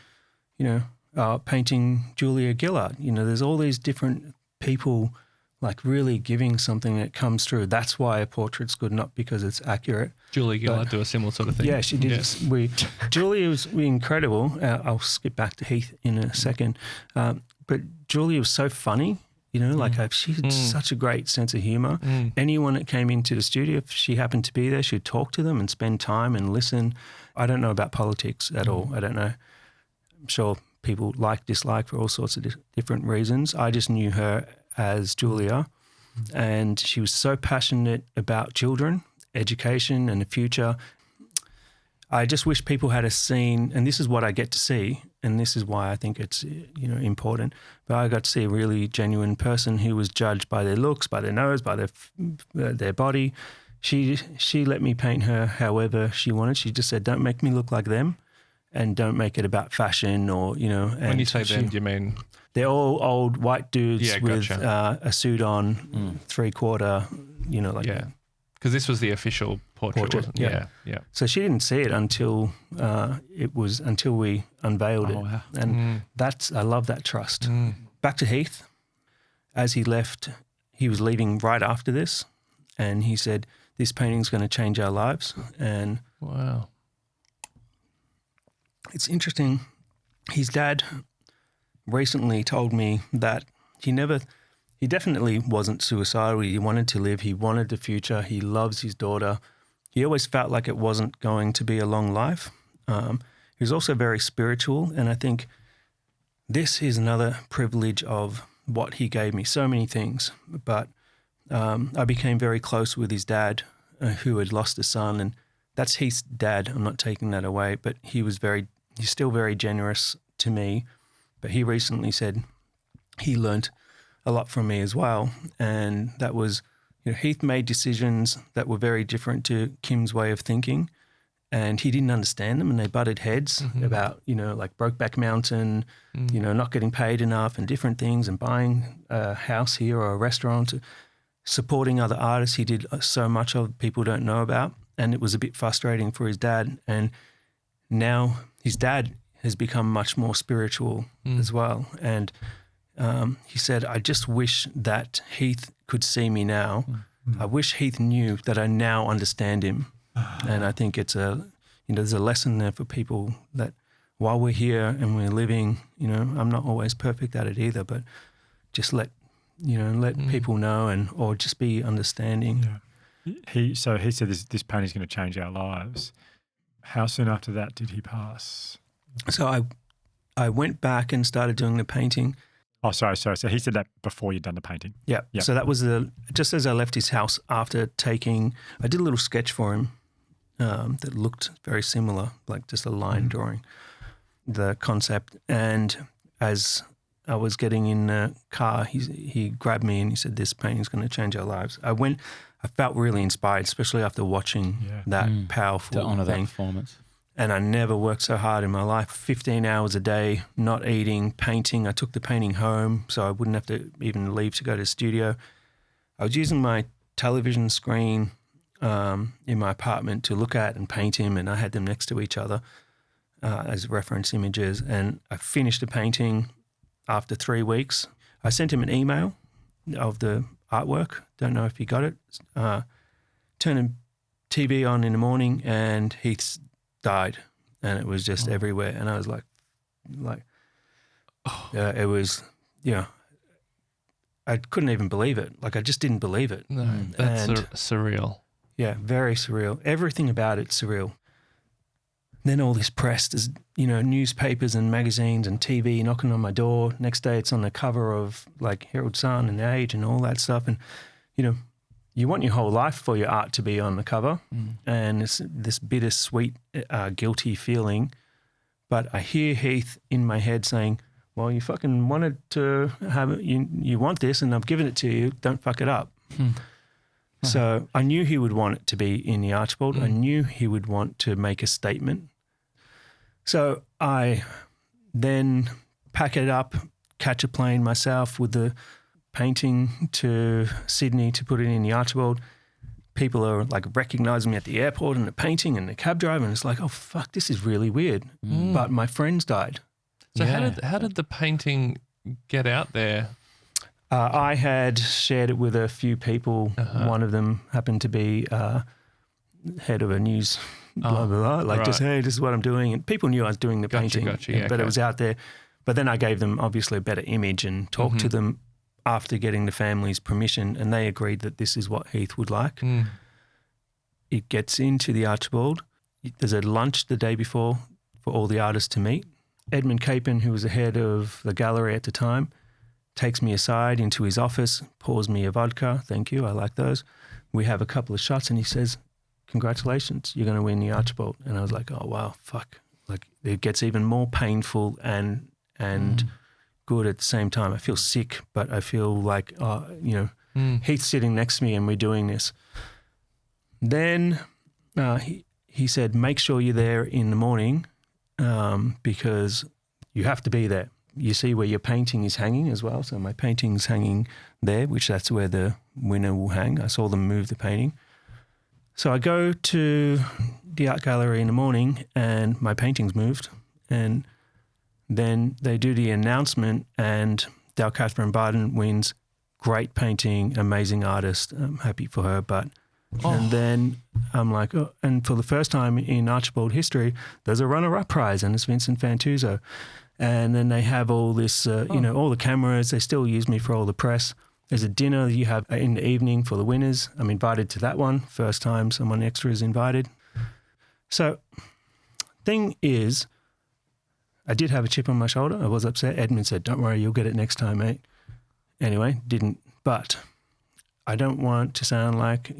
painting Julia Gillard. There's all these different people, like, really giving something that comes through. That's why a portrait's good, not because it's accurate. Julia Gillard do a similar sort of thing. Yeah, she did. Yeah. Julia was incredible. I'll skip back to Heath in a second. But Julia was so funny, she had such a great sense of humour. Anyone that came into the studio, if she happened to be there, she'd talk to them and spend time and listen. I don't know about politics at all. I don't know. I'm sure people dislike for all sorts of different reasons. I just knew her as Julia, and she was so passionate about children, education and the future. I just wish people had seen, and this is what I get to see, and this is why I think it's important, but I got to see a really genuine person who was judged by their looks, by their nose, by their body. She let me paint her however she wanted. She just said, don't make me look like them, and don't make it about fashion or, And when you say them, do you mean? They're all old white dudes with gotcha. a suit on, 3/4, Yeah. Because this was the official portrait, wasn't it? Yeah. So she didn't see it until we unveiled it. Wow. And I love that trust. Back to Heath. As he left, he was leaving right after this, and he said, this painting's going to change our lives. And wow. It's interesting. His dad recently told me that he definitely wasn't suicidal. He wanted to live. He wanted the future. He loves his daughter. He always felt like it wasn't going to be a long life. He was also very spiritual, and I think this is another privilege of what he gave me. So many things, but I became very close with his dad, who had lost a son, and that's Heath's dad. I'm not taking that away, but he's still very generous to me. But he recently said he learnt a lot from me as well, and that was, Heath made decisions that were very different to Kim's way of thinking, and he didn't understand them, and they butted heads about, like Brokeback Mountain, not getting paid enough and different things, and buying a house here or a restaurant, supporting other artists he did so much of people don't know about, and it was a bit frustrating for his dad. And now his dad has become much more spiritual as well, and he said, I just wish that Heath could see me now. I wish Heath knew that I now understand him. And I think it's there's a lesson there for people that while we're here and we're living, I'm not always perfect at it either, but just let people know or just be understanding. Yeah. He said this painting's going to change our lives. How soon after that did he pass? So I went back and started doing the painting. Oh, sorry. So he said that before you'd done the painting. Yeah. Yep. So that was just as I left his house after I did a little sketch for him that looked very similar, like just a line drawing the concept. And as I was getting in the car, he grabbed me and he said, "This painting's going to change our lives." I felt really inspired, especially after watching that powerful to honour that thing. performance. And I never worked so hard in my life. 15 hours a day, not eating, painting. I took the painting home so I wouldn't have to even leave to go to the studio. I was using my television screen in my apartment to look at and paint him, and I had them next to each other as reference images. And I finished the painting after 3 weeks. I sent him an email of the artwork. Don't know if he got it. Turning TV on in the morning and Heath's died, and it was just everywhere. And I was like, it was, I couldn't even believe it. Like, I just didn't believe it. No, that's surreal. Yeah, very surreal. Everything about it surreal. Then all this press, there's, newspapers and magazines and TV knocking on my door. Next day it's on the cover of like Herald Sun and The Age and all that stuff. And, you want your whole life for your art to be on the cover. And it's this bittersweet, guilty feeling. But I hear Heath in my head saying, "Well, you fucking wanted to have it. You want this and I've given it to you. Don't fuck it up." So I knew he would want it to be in the Archibald. I knew he would want to make a statement. So I then pack it up, catch a plane myself with the painting to Sydney to put it in the Archibald. People are like recognizing me at the airport and the painting and the cab driver, and it's like, oh fuck, this is really weird. But my friends died. So how did the painting get out there? I had shared it with a few people. One of them happened to be head of a news blah, blah, blah. Just, hey, this is what I'm doing. And people knew I was doing the painting, but it was out there. But then I gave them obviously a better image and talked to them after getting the family's permission, and they agreed that this is what Heath would like. It gets into the Archibald. There's a lunch the day before for all the artists to meet. Edmund Capon, who was the head of the gallery at the time, takes me aside into his office, pours me a vodka. Thank you, I like those. We have a couple of shots and he says, "Congratulations, you're going to win the Archibald." And I was like, oh, wow, fuck. Like, it gets even more painful and good at the same time. I feel sick, but I feel like, Heath's sitting next to me and we're doing this. Then he said, "Make sure you're there in the morning because you have to be there. You see where your painting is hanging as well." So my painting's hanging there, which that's where the winner will hang. I saw them move the painting. So I go to the art gallery in the morning and my painting's moved. And then they do the announcement and Dale Catherine Barden wins. Great painting, amazing artist. I'm happy for her. And then I'm like, oh, and for the first time in Archibald history, there's a runner-up prize and it's Vincent Fantauzzo. And then they have all this, all the cameras. They still use me for all the press. There's a dinner you have in the evening for the winners. I'm invited to that one. First time someone extra is invited. So thing is, I did have a chip on my shoulder. I was upset. Edmund said, "Don't worry, you'll get it next time, mate." Anyway, didn't. But I don't want to sound like,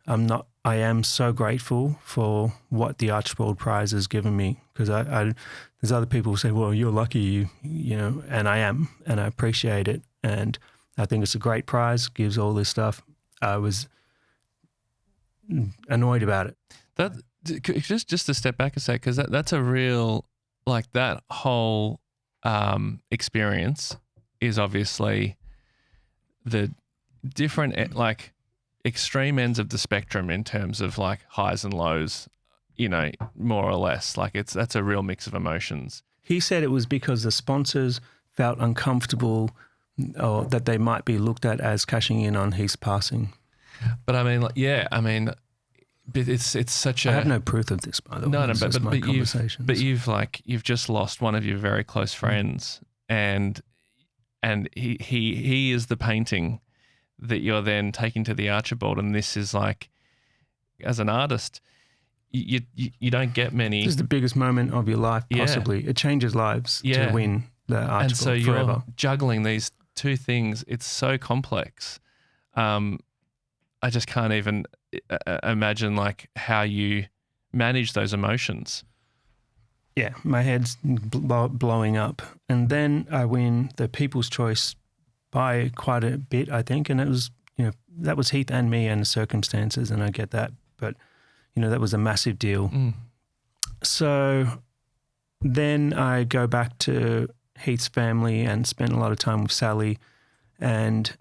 I'm not. I am so grateful for what the Archibald Prize has given me, because there's other people who say, "Well, you're lucky, and I am, and I appreciate it, and I think it's a great prize." Gives all this stuff. I was annoyed about it. That just to step back a sec, because that's a real, like, that whole experience is obviously the different, like, extreme ends of the spectrum in terms of like highs and lows, more or less. Like, that's a real mix of emotions. He said it was because the sponsors felt uncomfortable or that they might be looked at as cashing in on his passing. But I mean, but it's such a. I have no proof of this, by the way. No, but you've just lost one of your very close friends, and he is the painting that you're then taking to the Archibald, and this is like, as an artist, you don't get many. This is the biggest moment of your life, possibly. Yeah. It changes lives to win the Archibald and so forever. You're juggling these two things. It's so complex. I just can't even imagine like how you manage those emotions. yeah, my head's blowing up. And then I win the People's Choice by quite a bit, I think. And it was, that was Heath and me and the circumstances, and I get that. But, that was a massive deal. So then I go back to Heath's family and spent a lot of time with Sally, and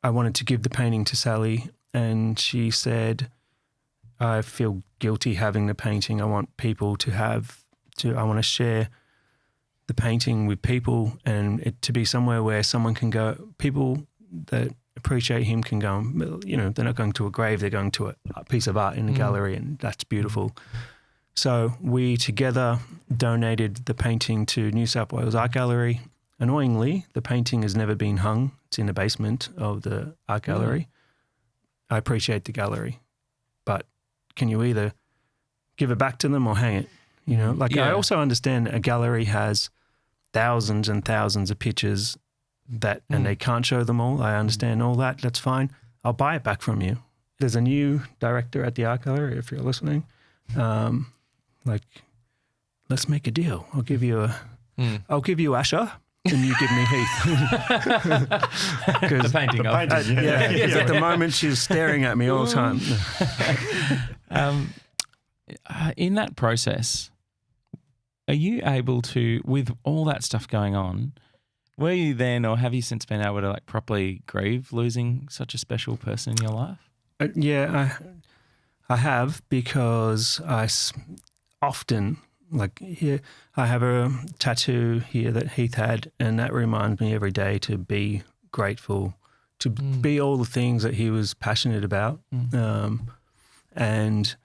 I wanted to give the painting to Sally, and she said, I feel guilty having the painting. I want people I want to share the painting with people, and it to be somewhere where someone can go, people that appreciate him can go, they're not going to a grave, they're going to a piece of art in a gallery, and that's beautiful. So we together donated the painting to New South Wales Art Gallery. Annoyingly, the painting has never been hung. It's in the basement of the art gallery. I appreciate the gallery, but can you either give it back to them or hang it? I also understand a gallery has thousands and thousands of pictures and they can't show them all. I understand all that. That's fine. I'll buy it back from you. There's a new director at the art gallery, if you're listening. Let's make a deal. I'll give you Asha, and you give me Heath. The painting. Because at the moment she's staring at me all the time. In that process, are you able to, with all that stuff going on, were you then, or have you since been able to properly grieve losing such a special person in your life? I have, because I often, here, I have a tattoo here that Heath had, and that reminds me every day to be grateful, to be all the things that he was passionate about. And,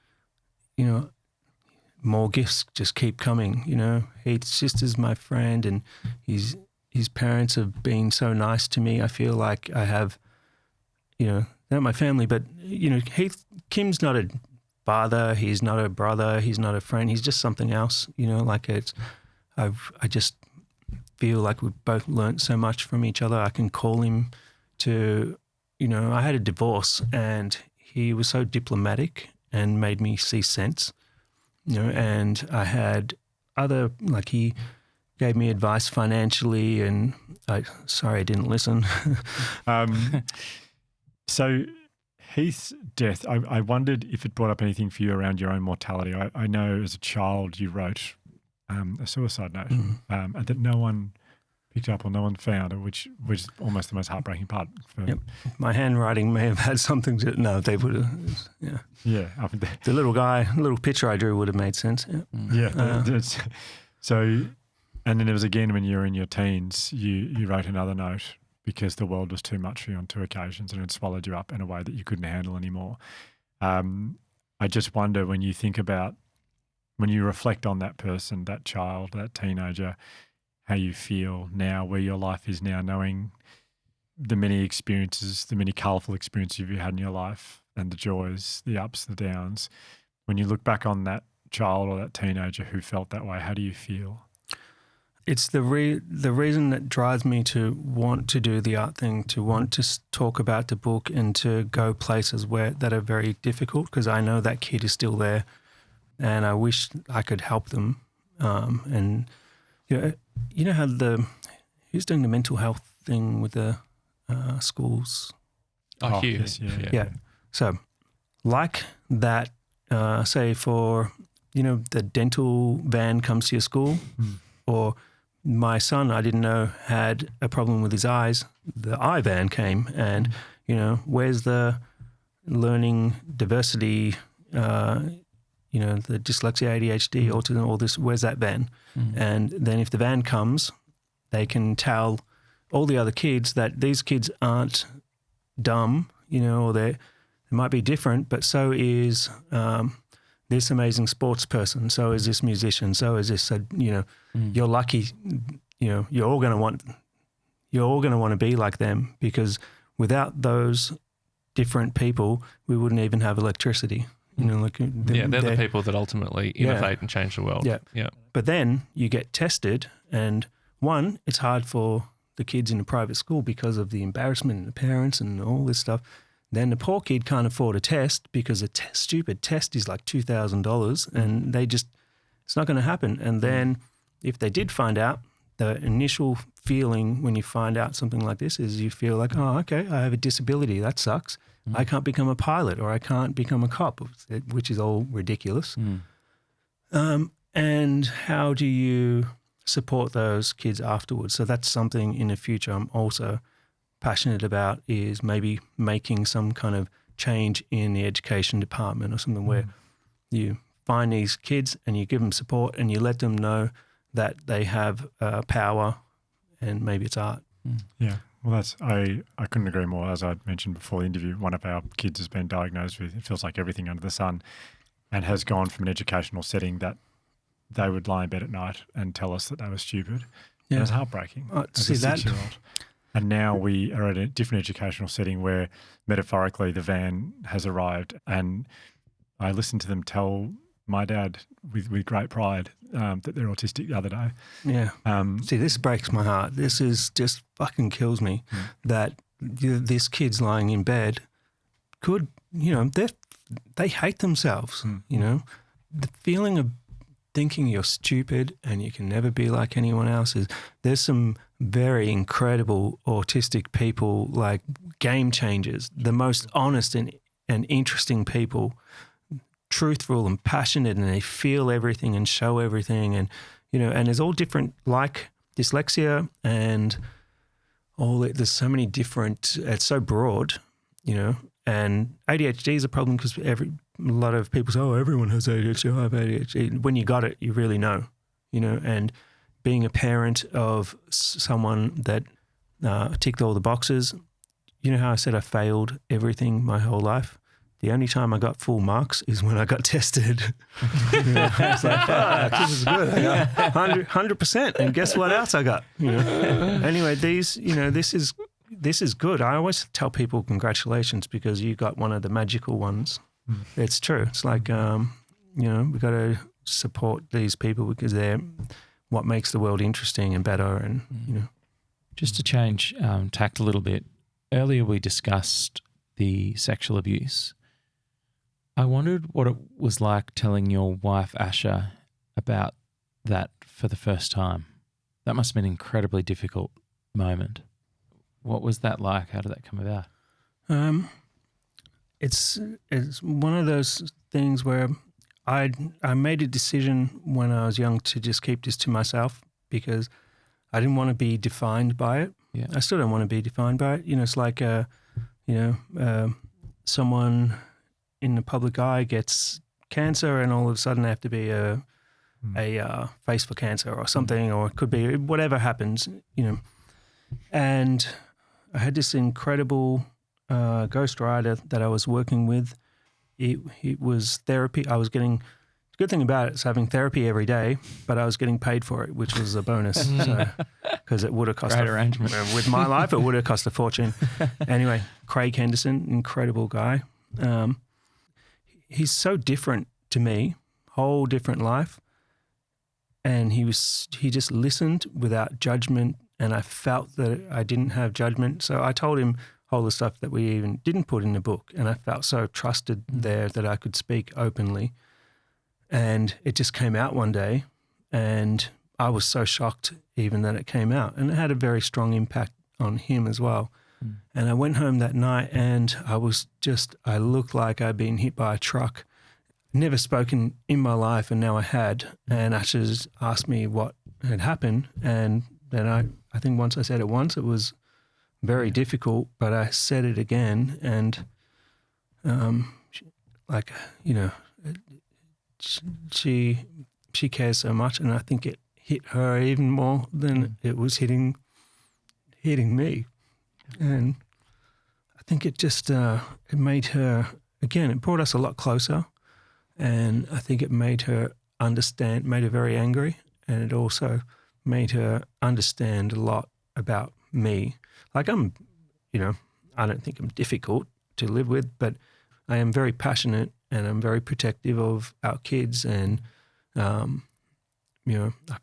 more gifts just keep coming, Heath's sister's my friend, and his parents have been so nice to me. I feel like I have, they're not my family, but, Kim's not a father, he's not a brother, he's not a friend, he's just something else, I just feel like we've both learnt so much from each other. I can call him to, I had a divorce and he was so diplomatic and made me see sense, and I had other, he gave me advice financially, and I didn't listen. So Heath's death, I wondered if it brought up anything for you around your own mortality. I know as a child you wrote a suicide note and that no one picked up or no one found, which was almost the most heartbreaking part. Yep. My handwriting may have had something to, no, they would have, yeah. Yeah. The little picture I drew would have made sense. Yeah. So, and then there was again when you were in your teens, you wrote another note because the world was too much for you on two occasions and it swallowed you up in a way that you couldn't handle anymore. I just wonder, when you think about, when you reflect on that person, that child, that teenager, how you feel now, where your life is now, knowing the many experiences, the many colourful experiences you've had in your life, and the joys, the ups, the downs. When you look back on that child or that teenager who felt that way, how do you feel? It's the reason that drives me to want to do the art thing, to want to talk about the book and to go places that are very difficult, because I know that kid is still there and I wish I could help them. And you know how who's doing the mental health thing with the schools? Hugh. Yes, yeah. So like that, say for, the dental van comes to your school, or my son, I didn't know, had a problem with his eyes. The eye van came and, where's the learning diversity, the dyslexia, ADHD, autism, all this, where's that van? And then if the van comes, they can tell all the other kids that these kids aren't dumb, or they might be different, but so is this amazing sports person, so is this musician, so is this, you're lucky, you're all going to want to be like them, because without those different people, we wouldn't even have electricity. They're the people that ultimately innovate and change the world. Yeah. But then you get tested, and one, it's hard for the kids in a private school because of the embarrassment and the parents and all this stuff. Then the poor kid can't afford a test because a stupid test is like $2,000, and they just It's not going to happen. And then if they did find out, the initial feeling when you find out something like this is you feel like, oh, okay, I have a disability. That sucks. I can't become a pilot or I can't become a cop, which is all ridiculous. And how do you support those kids afterwards? So that's something in the future I'm also passionate about, is maybe making some kind of change in the education department or something where you find these kids and you give them support and you let them know that they have power, and maybe it's art. Yeah. Well, I couldn't agree more. As I mentioned before the interview, one of our kids has been diagnosed with, it feels like everything under the sun, and has gone from an educational setting that they would lie in bed at night and tell us that they were stupid. Yeah. It was heartbreaking as a 6-year-old. And now we are at a different educational setting where metaphorically the van has arrived, and I listened to them tell my dad with great pride that they're autistic the other day. Yeah. See, this breaks my heart. This is just fucking kills me that this kid's lying in bed could, they hate themselves, The feeling of thinking you're stupid and you can never be like anyone else there's some very incredible autistic people, like game changers, the most honest and interesting people, truthful and passionate, and they feel everything and show everything, and and it's all different, like dyslexia and there's so many different, it's so broad, and ADHD is a problem because a lot of people say, oh, everyone has ADHD, I have ADHD. When you got it, you really know, and being a parent of someone that ticked all the boxes, how I said I failed everything my whole life? The only time I got full marks is when I got tested. It's like, fuck, this is good. I got 100%. And guess what else I got? Anyway, this is good. I always tell people congratulations because you got one of the magical ones. It's true. It's like, we've got to support these people because they're what makes the world interesting and better. And, Just to change tact a little bit, earlier we discussed the sexual abuse. I wondered what it was like telling your wife, Asha, about that for the first time. That must have been an incredibly difficult moment. What was that like? How did that come about? It's one of those things where I made a decision when I was young to just keep this to myself because I didn't want to be defined by it. Yeah. I still don't want to be defined by it. It's like someone in the public eye gets cancer and all of a sudden they have to be a face for cancer or something, or it could be whatever happens, And I had this incredible ghostwriter that I was working with. It was therapy. The good thing about it is having therapy every day, but I was getting paid for it, which was a bonus. Because it would have cost great arrangement. With my life, it would have cost a fortune. Anyway, Craig Henderson, incredible guy. He's so different to me, whole different life. And he just listened without judgment, and I felt that I didn't have judgment. So I told him all the stuff that we even didn't put in the book, and I felt so trusted there that I could speak openly. And it just came out one day, and I was so shocked even that it came out, and it had a very strong impact on him as well. And I went home that night and I looked like I'd been hit by a truck. Never spoken in my life, and now I had. And Asher asked me what had happened, and then I think once I said it once, it was very difficult, but I said it again, and she cares so much, and I think it hit her even more than it was hitting me. And I think it just it made her, again, it brought us a lot closer, and I think it made her understand, made her very angry, and it also made her understand a lot about me. Like I don't think I'm difficult to live with, but I am very passionate and I'm very protective of our kids, and I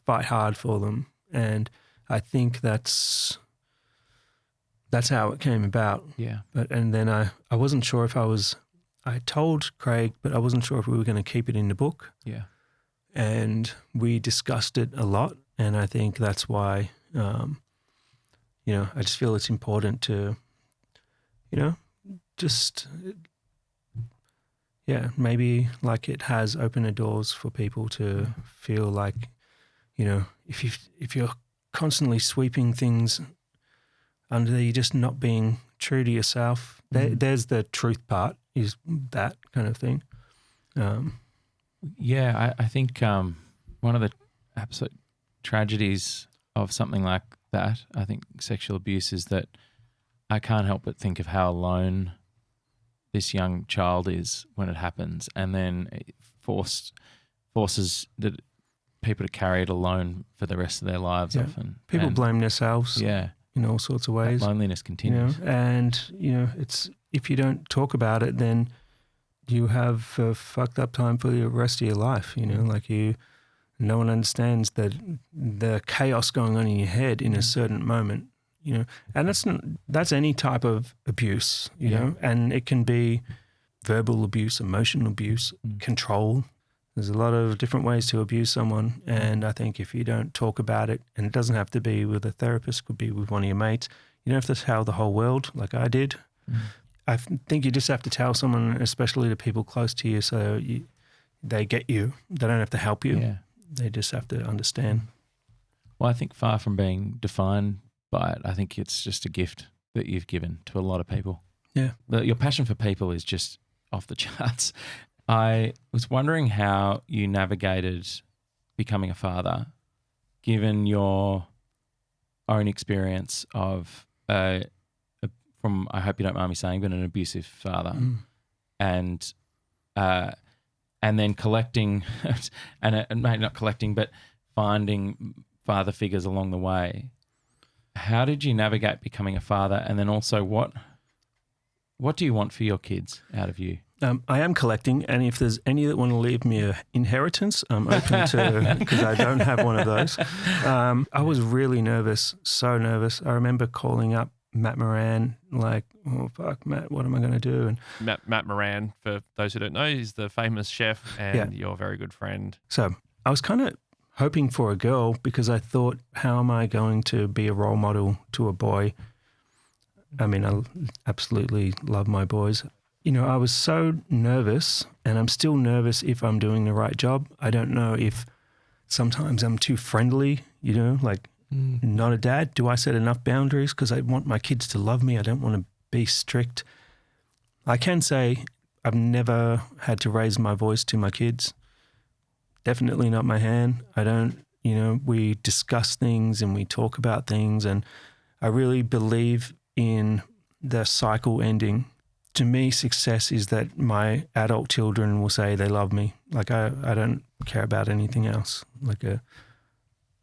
fight hard for them, and I think that's how it came about. Yeah. And then I wasn't sure if I told Craig, but I wasn't sure if we were going to keep it in the book. Yeah. and we discussed it a lot. And I think that's why, I just feel it's important to, just, maybe like it has opened the doors for people to feel like, if you're constantly sweeping things under, you're just not being true to yourself. There's the truth part, is that kind of thing. I think one of the absolute tragedies of something like that, I think sexual abuse, is that I can't help but think of how alone this young child is when it happens, and then it forces people to carry it alone for the rest of their lives often. People blame themselves in all sorts of ways. That loneliness continues. It's, if you don't talk about it, then you have a fucked up time for the rest of your life, no one understands that the chaos going on in your head in a certain moment, and that's any type of abuse, and it can be verbal abuse, emotional abuse, control. There's a lot of different ways to abuse someone, and I think if you don't talk about it, and it doesn't have to be with a therapist, could be with one of your mates, you don't have to tell the whole world like I did. I think you just have to tell someone, especially the people close to you, so they get you. They don't have to help you. Yeah. They just have to understand. Well, I think far from being defined by it, I think it's just a gift that you've given to a lot of people. Yeah. But your passion for people is just off the charts. I was wondering how you navigated becoming a father, given your own experience of from, I hope you don't mind me saying, but an abusive father, and then collecting, and maybe not collecting, but finding father figures along the way. How did you navigate becoming a father, and then also what do you want for your kids out of you? I am collecting, and if there's any that want to leave me an inheritance, I'm open to, because I don't have one of those. I was really nervous, so nervous. I remember calling up Matt Moran, like, oh, fuck, Matt, what am I going to do? And Matt Moran, for those who don't know, he's the famous chef and your very good friend. So I was kind of hoping for a girl, because I thought, how am I going to be a role model to a boy? I mean, I absolutely love my boys. I was so nervous, and I'm still nervous if I'm doing the right job. I don't know if sometimes I'm too friendly, like not a dad. Do I set enough boundaries? Because I want my kids to love me. I don't want to be strict. I can say I've never had to raise my voice to my kids. Definitely not my hand. I don't, we discuss things and we talk about things, and I really believe in the cycle ending. To me, success is that my adult children will say they love me. Like I don't care about anything else. Like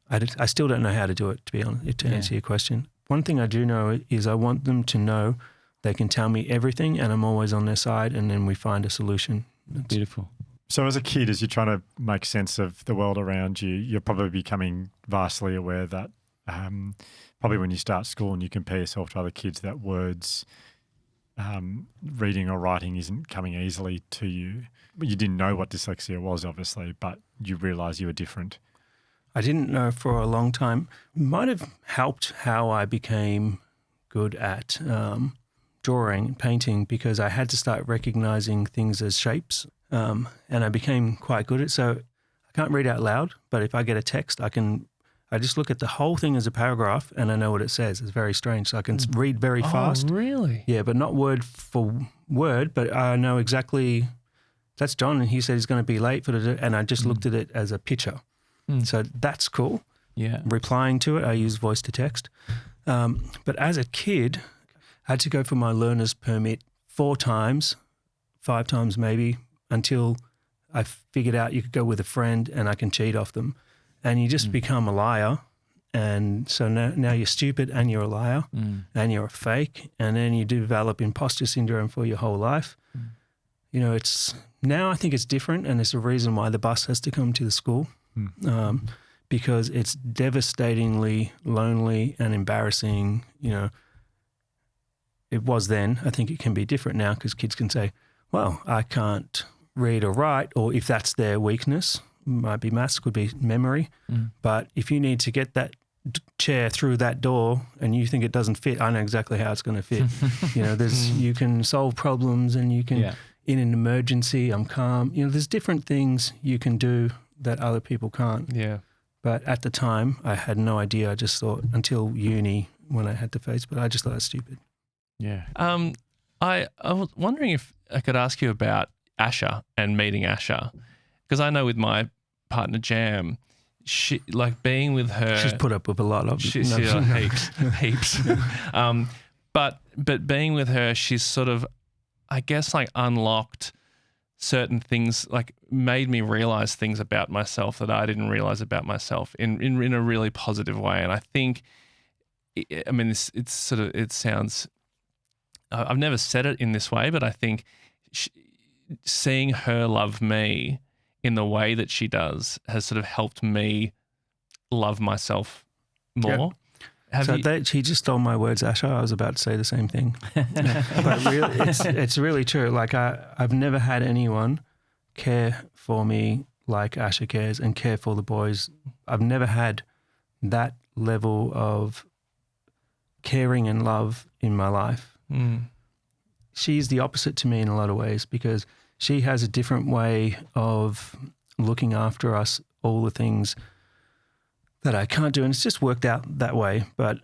I still don't know how to do it, to be honest, to answer your question. One thing I do know is I want them to know they can tell me everything, and I'm always on their side, and then we find a solution. That's beautiful. So as a kid, as you're trying to make sense of the world around you, you're probably becoming vastly aware that probably when you start school and you compare yourself to other kids, that words, reading or writing isn't coming easily to you. You didn't know what dyslexia was, obviously, but you realised you were different. I didn't know for a long time. It might have helped how I became good at drawing, painting, because I had to start recognising things as shapes, and I became quite good at it. So I can't read out loud, but if I get a text, I just look at the whole thing as a paragraph and I know what it says. It's very strange. So I can read very fast. Oh, really? Yeah, but not word for word, but I know exactly, that's John, and he said he's going to be late for the, and I just looked at it as a picture. So that's cool. Yeah. Replying to it, I use voice to text. But as a kid, I had to go for my learner's permit 4 times, 5 times maybe, until I figured out you could go with a friend and I can cheat off them. And you just become a liar. And so now you're stupid and you're a liar and you're a fake. And then you develop imposter syndrome for your whole life. Now I think it's different, and it's the reason why the bus has to come to the school, because it's devastatingly lonely and embarrassing. It was then. I think it can be different now, because kids can say, well, I can't read or write, or if that's their weakness, might be maths, could be memory. But if you need to get that chair through that door and you think it doesn't fit, I know exactly how it's going to fit. You can solve problems, and you can, in an emergency, I'm calm. There's different things you can do that other people can't. Yeah. But at the time, I had no idea. I just thought, until uni, when I had to face, but I just thought it was stupid. Yeah. I was wondering if I could ask you about Asha and meeting Asha, because I know with my partner Jam, she, like, being with her, She's put up with a lot of heaps. But being with her, she's sort of, I guess, like, unlocked certain things, like, made me realize things about myself that I didn't realize about myself in a really positive way. And I think, I mean, it's sort of, it sounds, I've never said it in this way, but I think seeing her love me in the way that she does has sort of helped me love myself more. Yep. He just stole my words, Asha. I was about to say the same thing. But really, it's really true. Like, I've never had anyone care for me like Asha cares and care for the boys. I've never had that level of caring and love in my life. She's the opposite to me in a lot of ways, because she has a different way of looking after us, all the things that I can't do. And it's just worked out that way. But,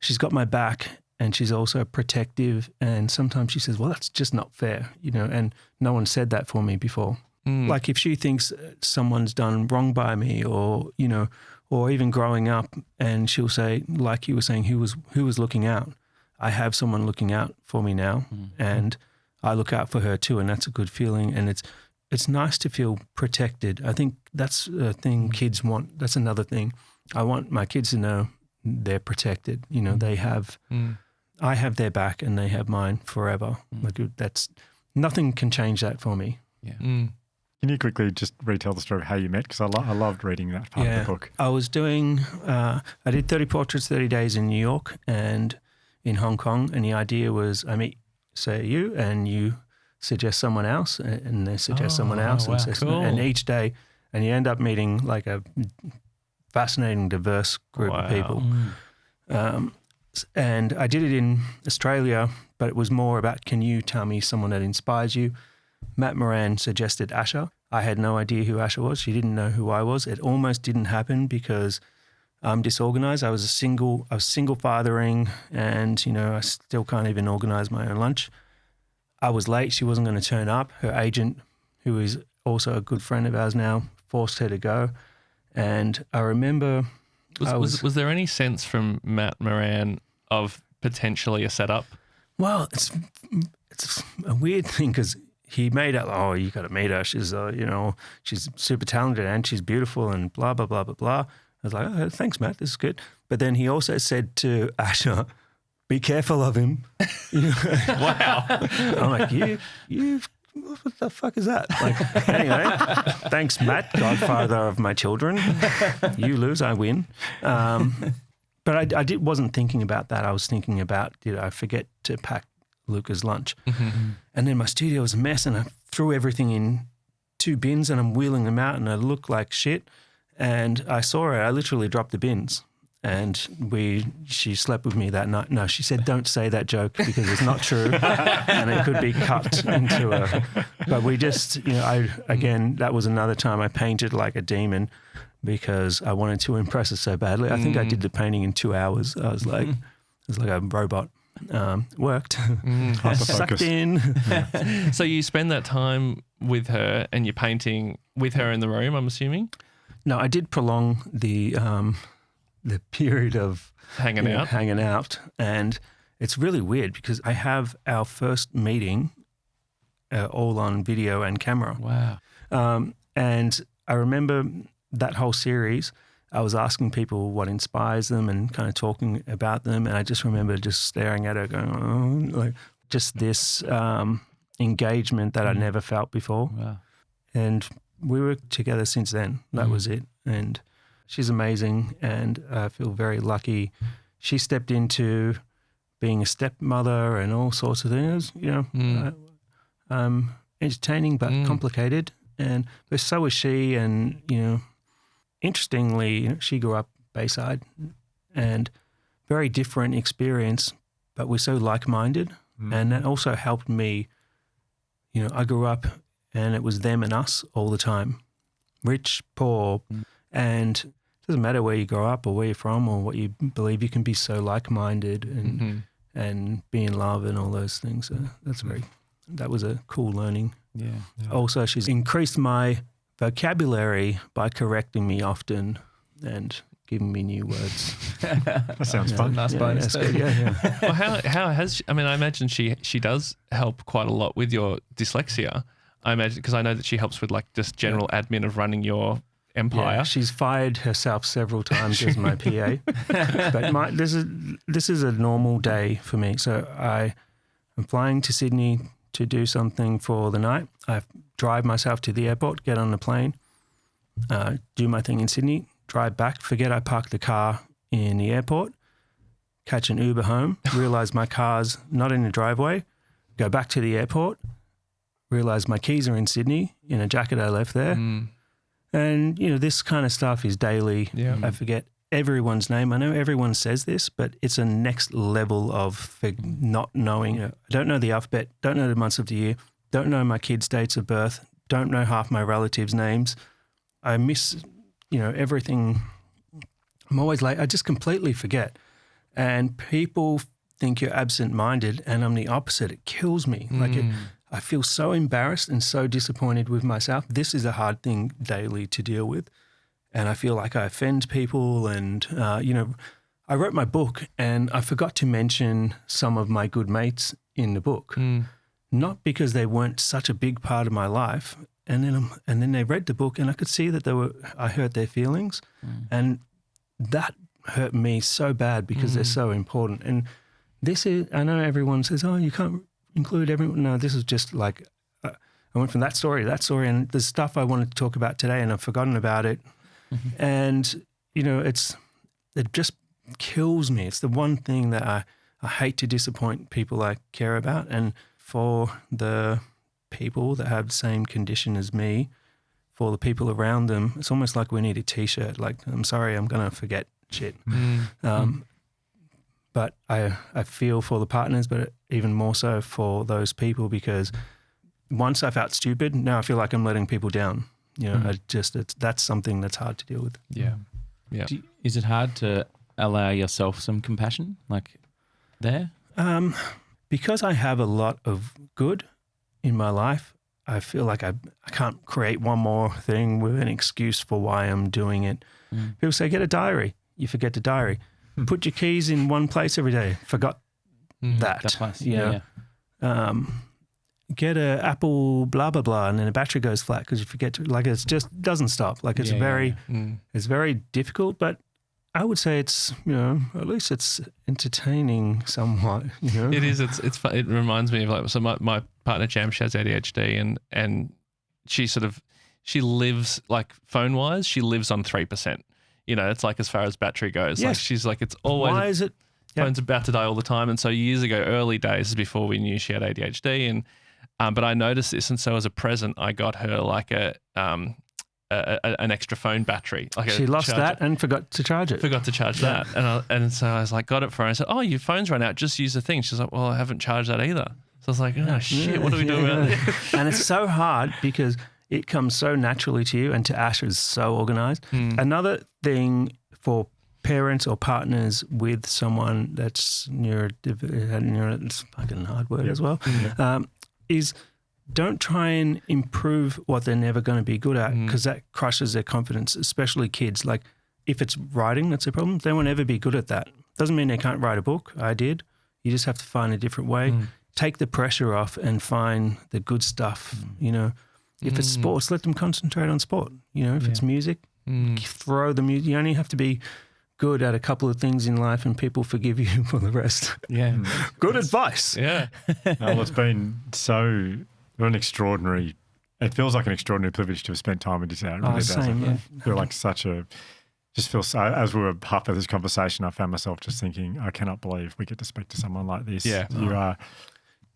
she's got my back, and she's also protective. And sometimes she says, well, that's just not fair, and no one said that for me before. Like, if she thinks someone's done wrong by me, or, or even growing up, and she'll say, like you were saying, who was looking out? I have someone looking out for me now, and I look out for her too, and that's a good feeling. And it's nice to feel protected. I think that's a thing kids want. That's another thing. I want my kids to know they're protected. They have, I have their back, and they have mine forever. Like, that's, nothing can change that for me. Yeah. Can you quickly just retell the story of how you met? Because I loved reading that part of the book. I was doing, I did 30 portraits, 30 days in New York and in Hong Kong. And the idea was, I meet, say, you, and you suggest someone else, and they suggest someone else. Wow, cool. And each day, and you end up meeting like a fascinating, diverse group of people. And I did it in Australia, but it was more about, can you tell me someone that inspires you? Matt Moran suggested Asha. I had no idea who Asha was. She didn't know who I was. It almost didn't happen because I'm disorganized. I was single fathering, and, I still can't even organize my own lunch. I was late. She wasn't going to turn up. Her agent, who is also a good friend of ours now, forced her to go. And I remember... Was there any sense from Matt Moran of potentially a setup? Well, it's a weird thing, because he made out, oh, you got to meet her. She's, she's super talented and she's beautiful and blah, blah, blah, blah, blah. I was like, oh, thanks, Matt. This is good. But then he also said to Asha, be careful of him. Wow. I'm like, you, what the fuck is that? Like, anyway, thanks, Matt, godfather of my children. You lose, I win. But I wasn't thinking about that. I was thinking about, did I forget to pack Luca's lunch? And then my studio was a mess, and I threw everything in 2 bins, and I'm wheeling them out, and I look like shit. And I saw her. I literally dropped the bins. And she slept with me that night. No, she said, don't say that joke because it's not true, and it could be cut into a. But we just, again, that was another time I painted like a demon because I wanted to impress her so badly. I think I did the painting in 2 hours. I was like, it was like a robot. Worked. Sucked in. So you spend that time with her, and you're painting with her in the room, I'm assuming? No, I did prolong the period of hanging out, and it's really weird because I have our first meeting all on video and camera. Wow. And I remember that whole series, I was asking people what inspires them and kind of talking about them, and I just remember just staring at her going, oh, like just this engagement that I never felt before. Wow. And we were together since then. That was it. And she's amazing, and I feel very lucky. She stepped into being a stepmother and all sorts of things, entertaining but complicated. but so was she. And, interestingly, she grew up Bayside and very different experience, but we're so like-minded. And that also helped me. I grew up and it was them and us all the time, rich, poor, and it doesn't matter where you grow up or where you're from or what you believe, you can be so like-minded and be in love and all those things. So that was a cool learning. Yeah. Also, she's increased my vocabulary by correcting me often and giving me new words. That sounds fun. Nice bonus. That's good. Yeah. Well, how has she, I mean, I imagine she does help quite a lot with your dyslexia. I imagine, because I know that she helps with like just general admin of running your empire. Yeah, she's fired herself several times as my PA. But this is a normal day for me. So I'm flying to Sydney to do something for the night. I drive myself to the airport, get on the plane, do my thing in Sydney, drive back, forget I parked the car in the airport, catch an Uber home, realise my car's not in the driveway, go back to the airport, realise my keys are in Sydney in a jacket I left there. And, this kind of stuff is daily. Yeah. I forget everyone's name. I know everyone says this, but it's a next level of not knowing. I don't know the alphabet, don't know the months of the year, don't know my kids' dates of birth, don't know half my relatives' names. I miss, everything. I'm always late. I just completely forget. And people think you're absent-minded, and I'm the opposite. It kills me. I feel so embarrassed and so disappointed with myself. This is a hard thing daily to deal with. And I feel like I offend people. And, I wrote my book and I forgot to mention some of my good mates in the book, not because they weren't such a big part of my life. And then they read the book and I could see that I hurt their feelings. And that hurt me so bad because they're so important. And I know everyone says, oh, you can't include everyone. No, this is just like, I went from that story to that story, and there's stuff I wanted to talk about today and I've forgotten about it. And, it just kills me. It's the one thing that I hate to disappoint people I care about. And for the people that have the same condition as me, for the people around them, it's almost like we need a T-shirt. Like, I'm sorry, I'm going to forget shit. But I feel for the partners, but even more so for those people, because once I felt stupid, now I feel like I'm letting people down. That's something that's hard to deal with. Yeah. Is it hard to allow yourself some compassion, like there? Because I have a lot of good in my life, I feel like I can't create one more thing with an excuse for why I'm doing it. People say, get a diary. You forget the diary. Put your keys in one place every day. Forgot that. That place. Get a Apple blah, blah, blah, and then the battery goes flat because you forget to, like, it's just doesn't stop. Like, it's it's very difficult, but I would say it's, at least it's entertaining somewhat, It is. It's fun. It reminds me of like, so my partner Jam, she has ADHD and she lives like phone wise, she lives on 3%. It's like as far as battery goes. Yes. Like she's like, it's always. Why is it? Phone's about to die all the time. And so years ago, early days before we knew she had ADHD, and but I noticed this, and so as a present, I got her like an extra phone battery. Like she lost that and forgot to charge it. Forgot to charge that, and so I was like, got it for her. I said, "Oh, your phone's run out. Just use the thing." She's like, "Well, I haven't charged that either." So I was like, "Oh shit, what do we do about this?" And it's so hard because it comes so naturally to you, and to Asher is so organised. Another thing for parents or partners with someone that's it's fucking hard word as well, is don't try and improve what they're never going to be good at, because that crushes their confidence, especially kids. Like, if it's writing that's a problem, they won't ever be good at that. Doesn't mean they can't write a book. I did. You just have to find a different way. Take the pressure off and find the good stuff, If it's sports, let them concentrate on sport. If it's music, throw the music. You only have to be good at a couple of things in life and people forgive you for the rest. Yeah. Good advice. Yeah. Well, it's been an extraordinary, it feels like an extraordinary privilege to have spent time with you today. It really does. Same. I feel like as we were half of this conversation, I found myself just thinking, I cannot believe we get to speak to someone like this. Yeah. You are.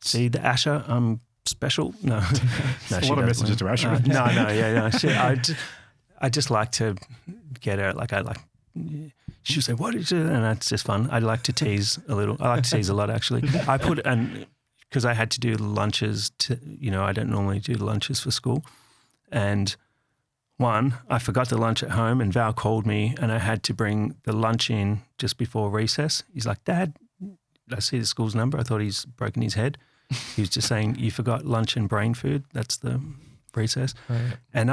See, the Asher, I'm special. No, A lot of messages to Asher. I just like to get her. She'll say, "What did you?" And that's just fun. I like to tease a little. I like to tease a lot, actually. Because I had to do lunches. I don't normally do lunches for school, and I forgot the lunch at home, and Val called me, and I had to bring the lunch in just before recess. He's like, "Dad, I see the school's number. I thought he's broken his head." He was just saying, "You forgot lunch and brain food. That's the recess." Oh, yeah. And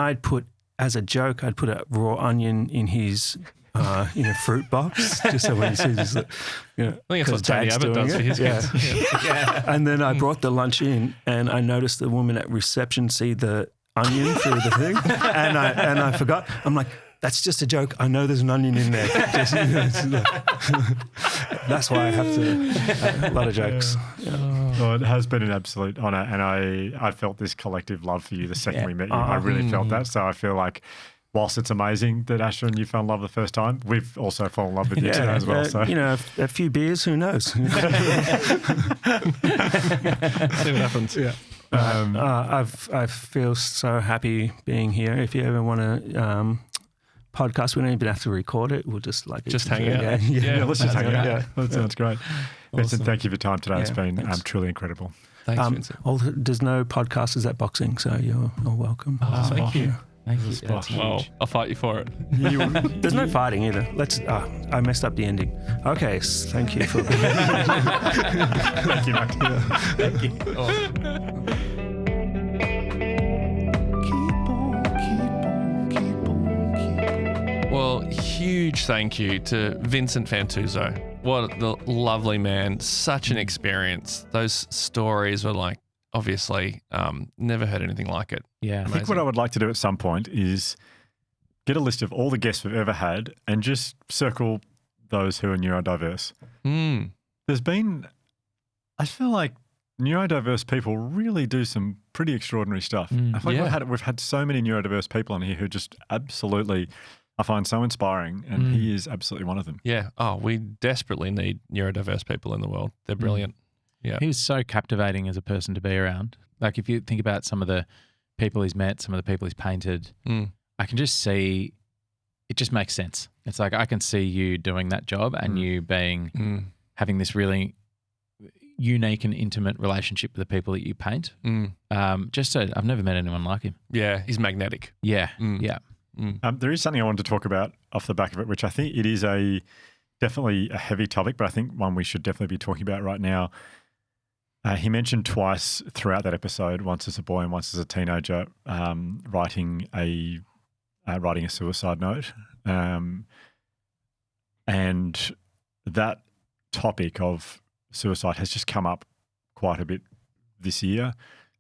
as a joke, I'd put a raw onion in his fruit box, just so when he sees, I think that's what Tony Abbott does for his kids. Yeah. And then I brought the lunch in, and I noticed the woman at reception see the onion through the thing, and I forgot. I'm like, that's just a joke. I know there's an onion in there. That's why I have to. A lot of jokes. Yeah. Well, it has been an absolute honour, and I felt this collective love for you the second we met you. I really felt that. So I feel like, whilst it's amazing that Asher and you fell in love the first time, we've also fallen in love with you today as well. So a few beers, who knows? See what happens. Yeah. I feel so happy being here. If you ever want to podcast, we don't even have to record it. We'll just hang out. Yeah, let's just hang out. Yeah. That sounds great. Awesome. Vincent, thank you for your time today. It's been truly incredible. Thanks, Vincent. There's no podcasters at boxing, so you're welcome. Oh, thank you. Thank you. That's Well, I'll fight you for it. There's no fighting either. I messed up the ending. Okay, thank you for being Thank you, mate. Thank you. Awesome. Well, huge thank you to Vincent Fantauzzo. What a lovely man. Such an experience. Those stories were obviously, never heard anything like it. Yeah. I think what I would like to do at some point is get a list of all the guests we've ever had and just circle those who are neurodiverse. There's been, I feel like neurodiverse people really do some pretty extraordinary stuff. I feel like we've had so many neurodiverse people on here who just absolutely, I find so inspiring, and he is absolutely one of them. Yeah. Oh, we desperately need neurodiverse people in the world. They're brilliant. Yeah. He was so captivating as a person to be around. Like, if you think about some of the people he's met, some of the people he's painted, I can just see, it just makes sense. It's like, I can see you doing that job and you being, having this really unique and intimate relationship with the people that you paint. I've never met anyone like him. Yeah. He's magnetic. Yeah. Yeah. There is something I wanted to talk about off the back of it, which I think it is definitely a heavy topic, but I think one we should definitely be talking about right now. He mentioned twice throughout that episode, once as a boy and once as a teenager, writing a suicide note, and that topic of suicide has just come up quite a bit this year.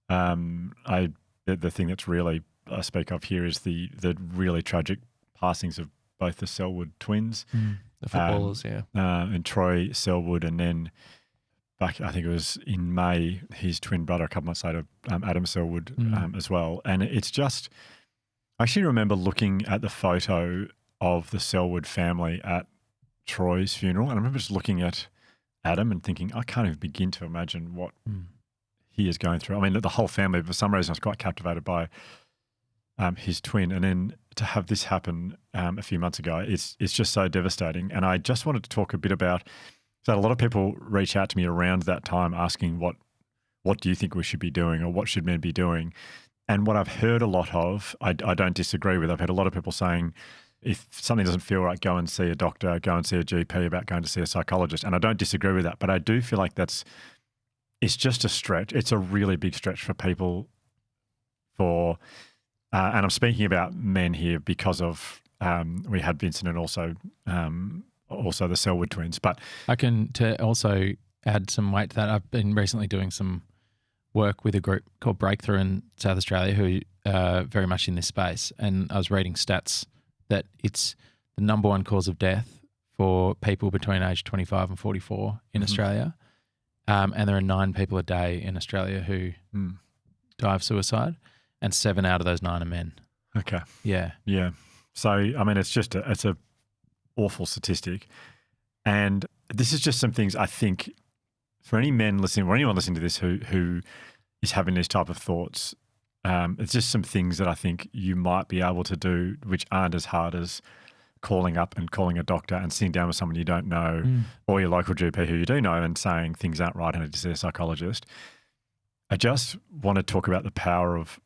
The thing that's really I speak of here is the really tragic passings of both the Selwood twins, the footballers, and Troy Selwood, and then back, I think it was in May, his twin brother a couple months later, Adam Selwood, as well. And it's just, I actually remember looking at the photo of the Selwood family at Troy's funeral, and I remember just looking at Adam and thinking, I can't even begin to imagine what he is going through. I mean, the whole family, for some reason, I was quite captivated by his twin, and then to have this happen a few months ago, it's just so devastating. And I just wanted to talk a bit about that. A lot of people reach out to me around that time asking, what do you think we should be doing, or what should men be doing? And what I've heard a lot of, I don't disagree with. I've heard a lot of people saying, if something doesn't feel right, go and see a doctor, go and see a GP about going to see a psychologist. And I don't disagree with that, but I do feel like it's just a stretch. It's a really big stretch for people and I'm speaking about men here because of we had Vincent and also the Selwood twins. But I can also add some weight to that. I've been recently doing some work with a group called Breakthrough in South Australia who are very much in this space. And I was reading stats that it's the number one cause of death for people between age 25 and 44 in Australia. And there are 9 people a day in Australia who die of suicide. And 7 out of those 9 are men. Okay. Yeah. Yeah. So, I mean, it's a awful statistic. And this is just some things I think for any men listening or anyone listening to this who is having these type of thoughts. It's just some things that I think you might be able to do which aren't as hard as calling up and calling a doctor and sitting down with someone you don't know or your local GP who you do know and saying things aren't right and to see a psychologist. I just want to talk about the power of,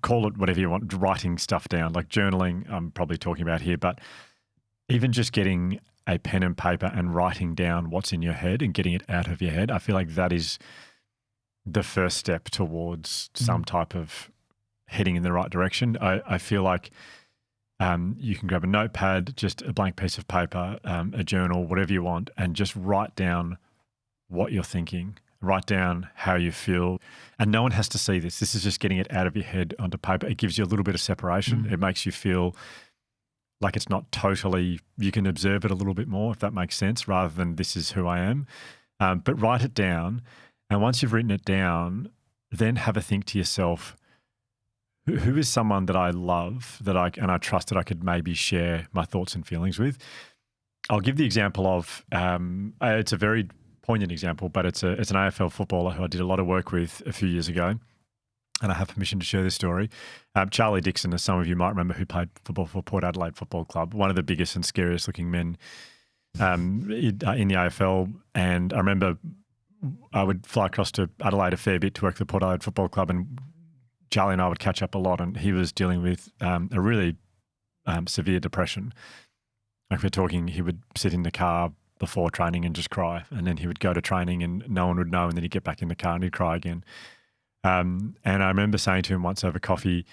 call it whatever you want, writing stuff down, like journaling I'm probably talking about here, but even just getting a pen and paper and writing down what's in your head and getting it out of your head. I feel like that is the first step towards some type of heading in the right direction. I feel like you can grab a notepad, just a blank piece of paper, a journal, whatever you want, and just write down what you're thinking, write down how you feel. And no one has to see this. This is just getting it out of your head onto paper. It gives you a little bit of separation. It makes you feel like it's not totally, you can observe it a little bit more, if that makes sense, rather than this is who I am. But write it down. And once you've written it down, then have a think to yourself, who is someone that I love and I trust that I could maybe share my thoughts and feelings with? I'll give the example of, it's a very poignant example, but it's an AFL footballer who I did a lot of work with a few years ago. And I have permission to share this story. Charlie Dixon, as some of you might remember, who played football for Port Adelaide Football Club, one of the biggest and scariest looking men in the AFL. And I remember I would fly across to Adelaide a fair bit to work for the Port Adelaide Football Club, and Charlie and I would catch up a lot, and he was dealing with a really severe depression. Like we're talking, he would sit in the car before training and just cry, and then he would go to training and no one would know, and then he'd get back in the car and he'd cry again. And I remember saying to him once over coffee,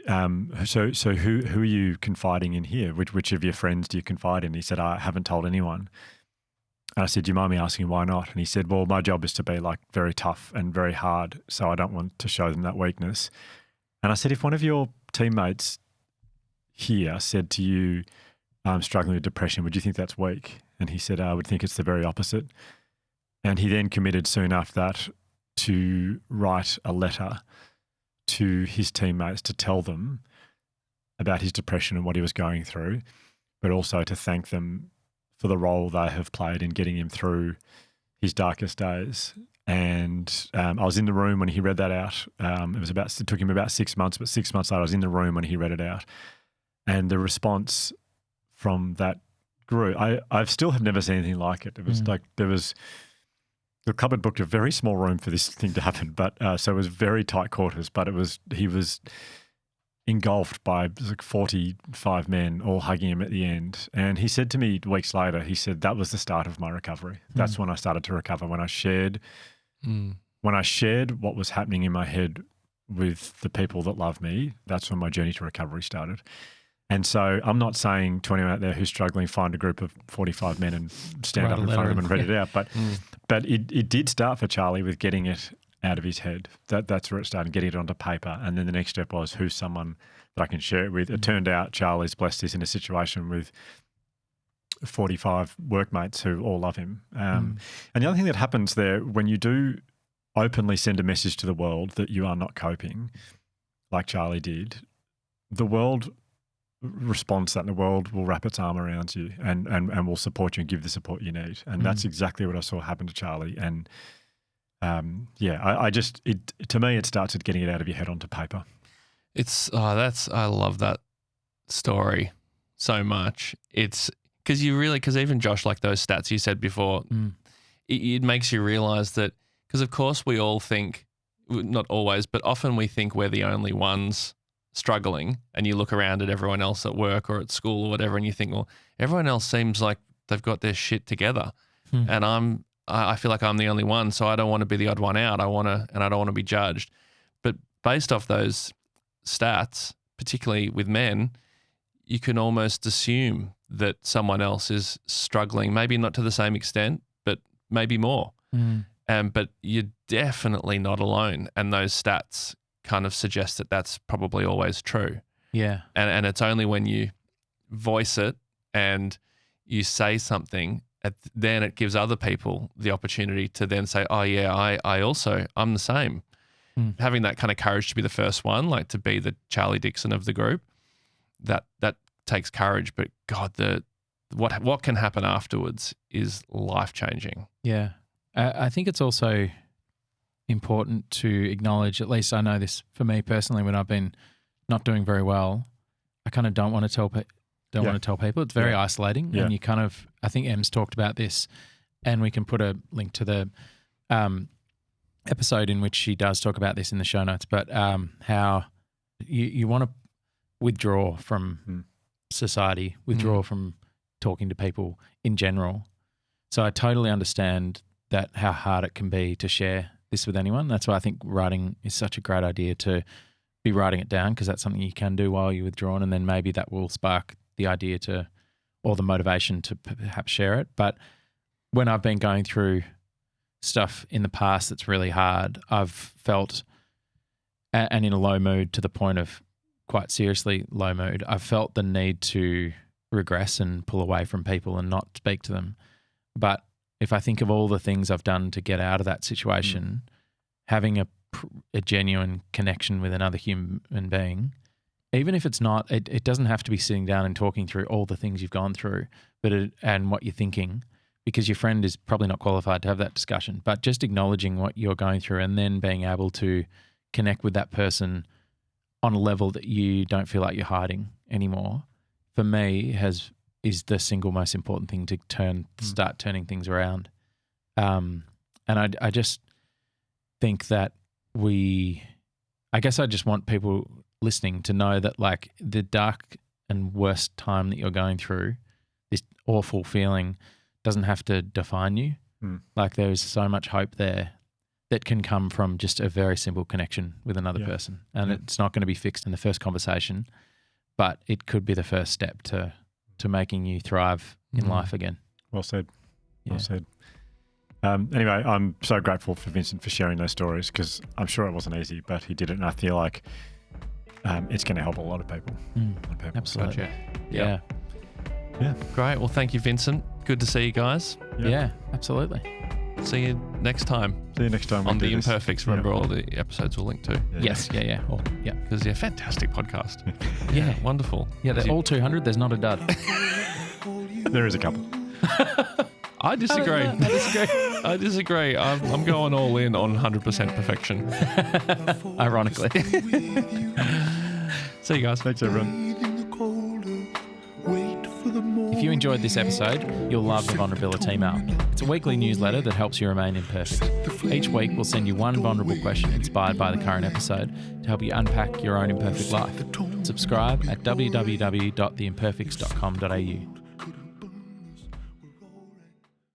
so who are you confiding in here? Which of your friends do you confide in? He said, I haven't told anyone. And I said, do you mind me asking why not? And he said, well, my job is to be like very tough and very hard, so I don't want to show them that weakness. And I said, if one of your teammates here said to you, I'm struggling with depression, would you think that's weak? And he said, I would think it's the very opposite. And he then committed soon after that to write a letter to his teammates to tell them about his depression and what he was going through, but also to thank them for the role they have played in getting him through his darkest days. And I was in the room when he read that out. It took him about 6 months, but 6 months later I was in the room when he read it out. And the response from that group, I still have never seen anything like it. It was like the cupboard booked a very small room for this thing to happen, but so it was very tight quarters, but he was engulfed by like 45 men all hugging him at the end. And he said to me weeks later, he said, that was the start of my recovery. That's when I started to recover, when I shared what was happening in my head with the people that love me. That's when my journey to recovery started. And so I'm not saying to anyone out there who's struggling, find a group of 45 men and stand up in front of them and read it out. But it did start for Charlie with getting it out of his head. That's where it started, getting it onto paper. And then the next step was, who's someone that I can share it with? It turned out Charlie's blessed is in a situation with 45 workmates who all love him. And the other thing that happens there, when you do openly send a message to the world that you are not coping, like Charlie did, the world responds to that, and the world will wrap its arm around you and will support you and give the support you need. And that's exactly what I saw happen to Charlie. And to me, it starts with getting it out of your head onto paper. I love that story so much. It's because even Josh, like those stats you said before, it makes you realize that, because of course we all think, not always, but often we think we're the only ones struggling, and you look around at everyone else at work or at school or whatever, and you think, well, everyone else seems like they've got their shit together, and I feel like I'm the only one, so I don't want to be the odd one out. I don't want to be judged. But based off those stats, particularly with men, you can almost assume that someone else is struggling, maybe not to the same extent, but maybe more. But you're definitely not alone, and those stats kind of suggest that that's probably always true. Yeah. And it's only when you voice it and you say something, then it gives other people the opportunity to then say, oh yeah, I'm the same. Having that kind of courage to be the first one, like to be the Charlie Dixon of the group, that takes courage. But God, what can happen afterwards is life-changing. Yeah. I think it's also important to acknowledge, at least I know this for me personally, when I've been not doing very well, I kind of don't want to tell people. It's very isolating. Yeah. And you kind of, I think Em's talked about this, and we can put a link to the episode in which she does talk about this in the show notes, but how you want to withdraw from society, withdraw from talking to people in general. So I totally understand that how hard it can be to share this with anyone. That's why I think writing is such a great idea, to be writing it down, because that's something you can do while you're withdrawn, and then maybe that will spark the idea to, or the motivation to perhaps share it. But when I've been going through stuff in the past that's really hard, I've felt, and in a low mood to the point of quite seriously low mood, I've felt the need to regress and pull away from people and not speak to them. But if I think of all the things I've done to get out of that situation, having a genuine connection with another human being, even if it's not, it doesn't have to be sitting down and talking through all the things you've gone through, but and what you're thinking, because your friend is probably not qualified to have that discussion, but just acknowledging what you're going through and then being able to connect with that person on a level that you don't feel like you're hiding anymore, for me is the single most important thing to start turning things around. And I just think that I guess I just want people listening to know that, like, the dark and worst time that you're going through, this awful feeling, doesn't have to define you. Like, there's so much hope there that can come from just a very simple connection with another person. And it's not going to be fixed in the first conversation, but it could be the first step to making you thrive in life again. Well said. Well said. Anyway, I'm so grateful for Vincent for sharing those stories, because I'm sure it wasn't easy, but he did it, and I feel like it's going to help a lot of people. Absolutely. So, Yeah. Great. Well, thank you, Vincent. Good to see you guys. Yeah, absolutely. See you next time. See you next time On we the do this. Imperfects. Remember, all the episodes will link to. Yes. Yeah. Because fantastic podcast. Yeah. Wonderful. Yeah, they're all 200. There's not a dud. There is a couple. I disagree. I disagree. I'm going all in on 100% perfection. Ironically. See you guys. Thanks, everyone. If you enjoyed this episode, you'll love the Vulnerability Mail. It's a weekly newsletter that helps you remain imperfect. Each week, we'll send you one vulnerable question inspired by the current episode to help you unpack your own imperfect life. Subscribe at www.theimperfects.com.au.